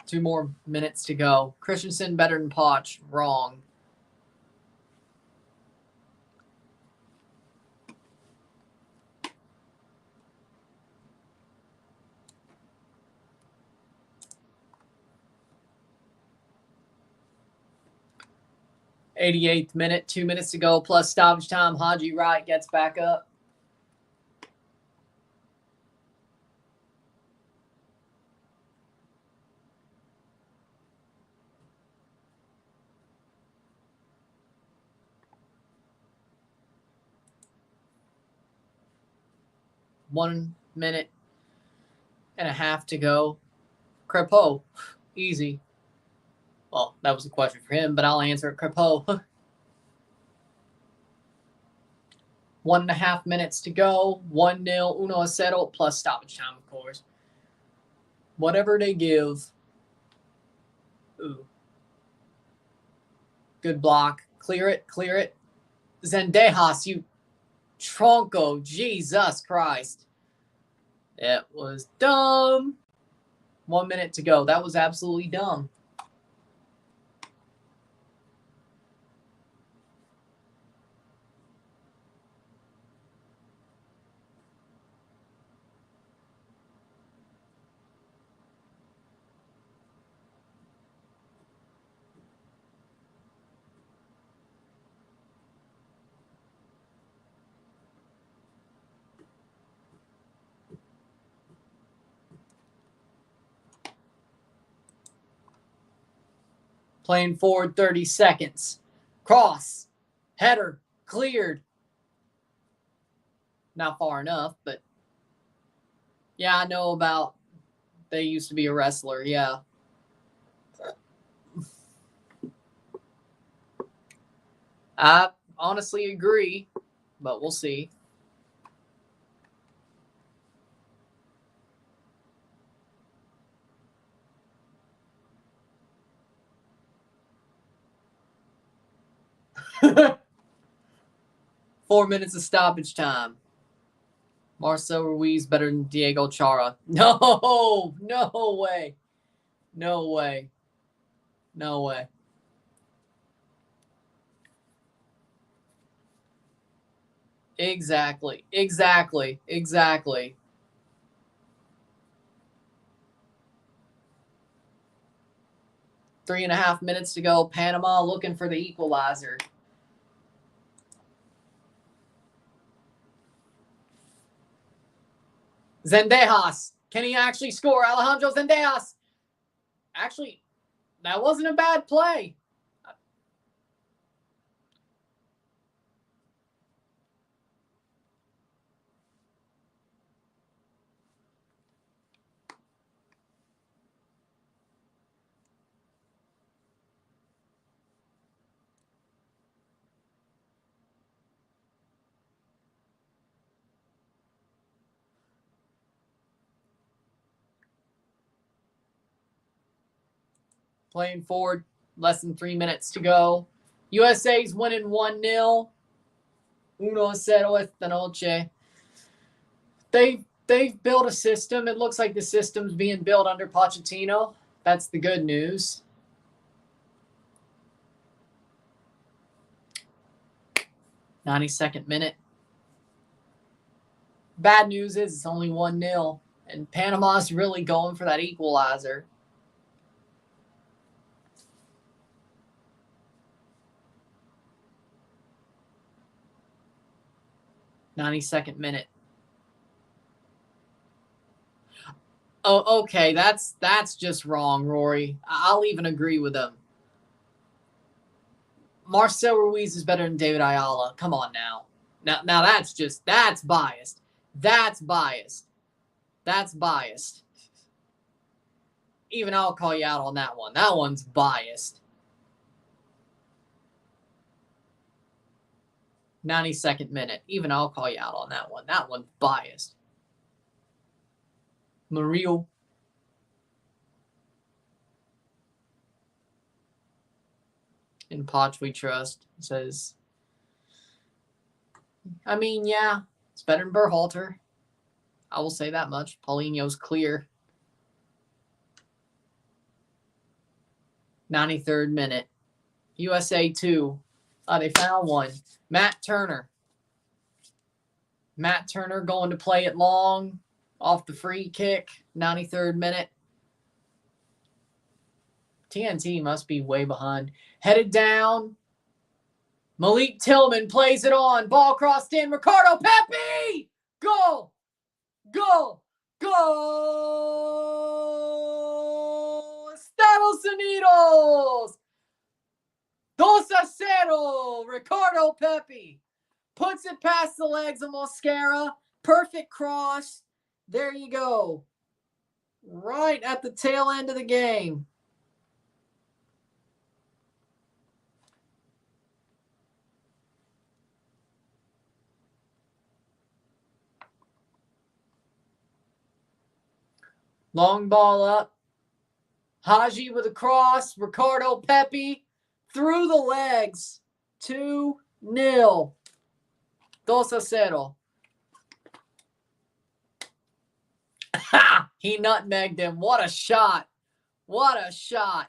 Two more minutes to go. Christensen better than Poch. Wrong. '88th minute, 2 minutes to go, plus stoppage time. Haji Wright gets back up. One minute and a half to go. Crepeau, easy. Well, that was a question for him, but I'll answer it. Crepeau. 1.5 minutes to go. 1-0, 1-0, plus stoppage time, of course. Whatever they give. Ooh. Good block. Clear it, clear it. Zendejas, you tronco. Jesus Christ. It was dumb. 1 minute to go. That was absolutely dumb. Playing forward 30 seconds. Cross. Header. Cleared. Not far enough, but yeah, I know about they used to be a wrestler, yeah. I honestly agree, but we'll see. 4 minutes of stoppage time. Marcel Ruiz better than Diego Chara. No, no way. No way. No way. Exactly. 3.5 minutes to go. Panama looking for the equalizer. Zendejas. Can he actually score? Alejandro Zendejas. Actually, that wasn't a bad play. Playing forward, less than 3 minutes to go. USA's winning 1-0. 1-0 esta noche. They've built a system. It looks like the system's being built under Pochettino. That's the good news. 92nd minute. Bad news is it's only 1-0. And Panama's really going for that equalizer. '92nd minute. Oh, okay. That's just wrong, Rory. I'll even agree with him. Marcel Ruiz is better than David Ayala. Come on now. Now that's biased. That's biased. That's biased. Even I'll call you out on that one. That one's biased. 92nd minute. Even I'll call you out on that one. That one's biased. Murillo. In Poch we trust. Says, I mean, yeah, it's better than Berhalter. I will say that much. Paulinho's clear. 93rd minute. USA 2. They found one. Matt Turner. Matt Turner going to play it long off the free kick. 93rd minute. TNT must be way behind. Headed down. Malik Tillman plays it on. Ball crossed in. Ricardo Pepi! Goal! Goal! Goal! Estados Unidos! 2-0. Ricardo Pepi puts it past the legs of Mosquera. Perfect cross. There you go. Right at the tail end of the game. Long ball up. Haji with a cross. Ricardo Pepi through the legs. 2-0. 2-0. He nutmegged him. What a shot. What a shot.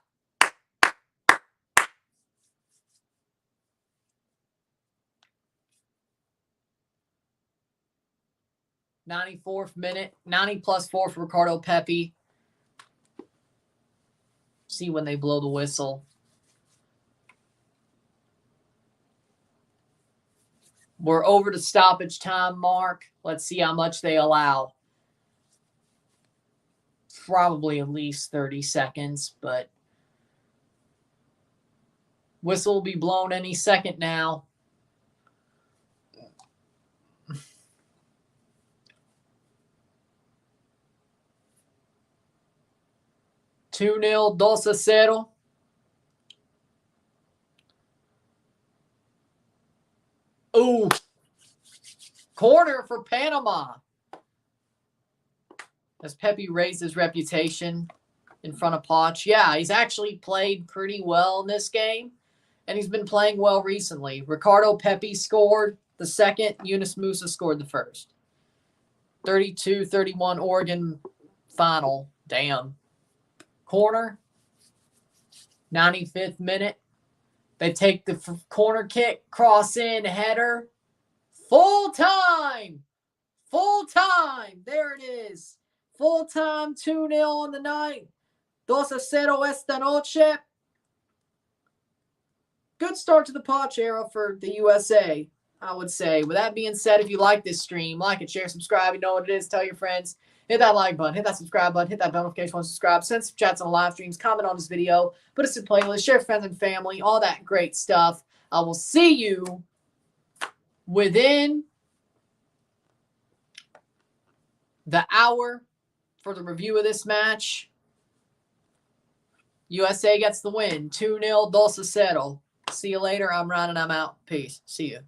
'94th minute. 90 plus 4 for Ricardo Pepi. See when they blow the whistle. We're over the stoppage time mark. Let's see how much they allow. Probably at least 30 seconds, but whistle will be blown any second now. Two 0, 2-0. Ooh. Corner for Panama. As Pepi raised his reputation in front of Poch. Yeah, he's actually played pretty well in this game. and he's been playing well recently. Ricardo Pepi scored the second. Yunus Musa scored the first. 32-31 Oregon final. Damn. Corner. 95th minute. They take the corner kick, cross in, header. Full time. Full time. There it is. Full time, 2-0 on the night. 2-0 esta noche. Good start to the Poch era for the USA, I would say. With that being said, if you like this stream, like it, share, subscribe. You know what it is. Tell your friends. Hit that like button. Hit that subscribe button. Hit that bell notification once you subscribe. Send some chats on the live streams. Comment on this video. Put us in playlist. Share friends and family. All that great stuff. I will see you within the hour for the review of this match. USA gets the win. 2-0, 2-0. See you later. I'm Ron and I'm out. Peace. See you.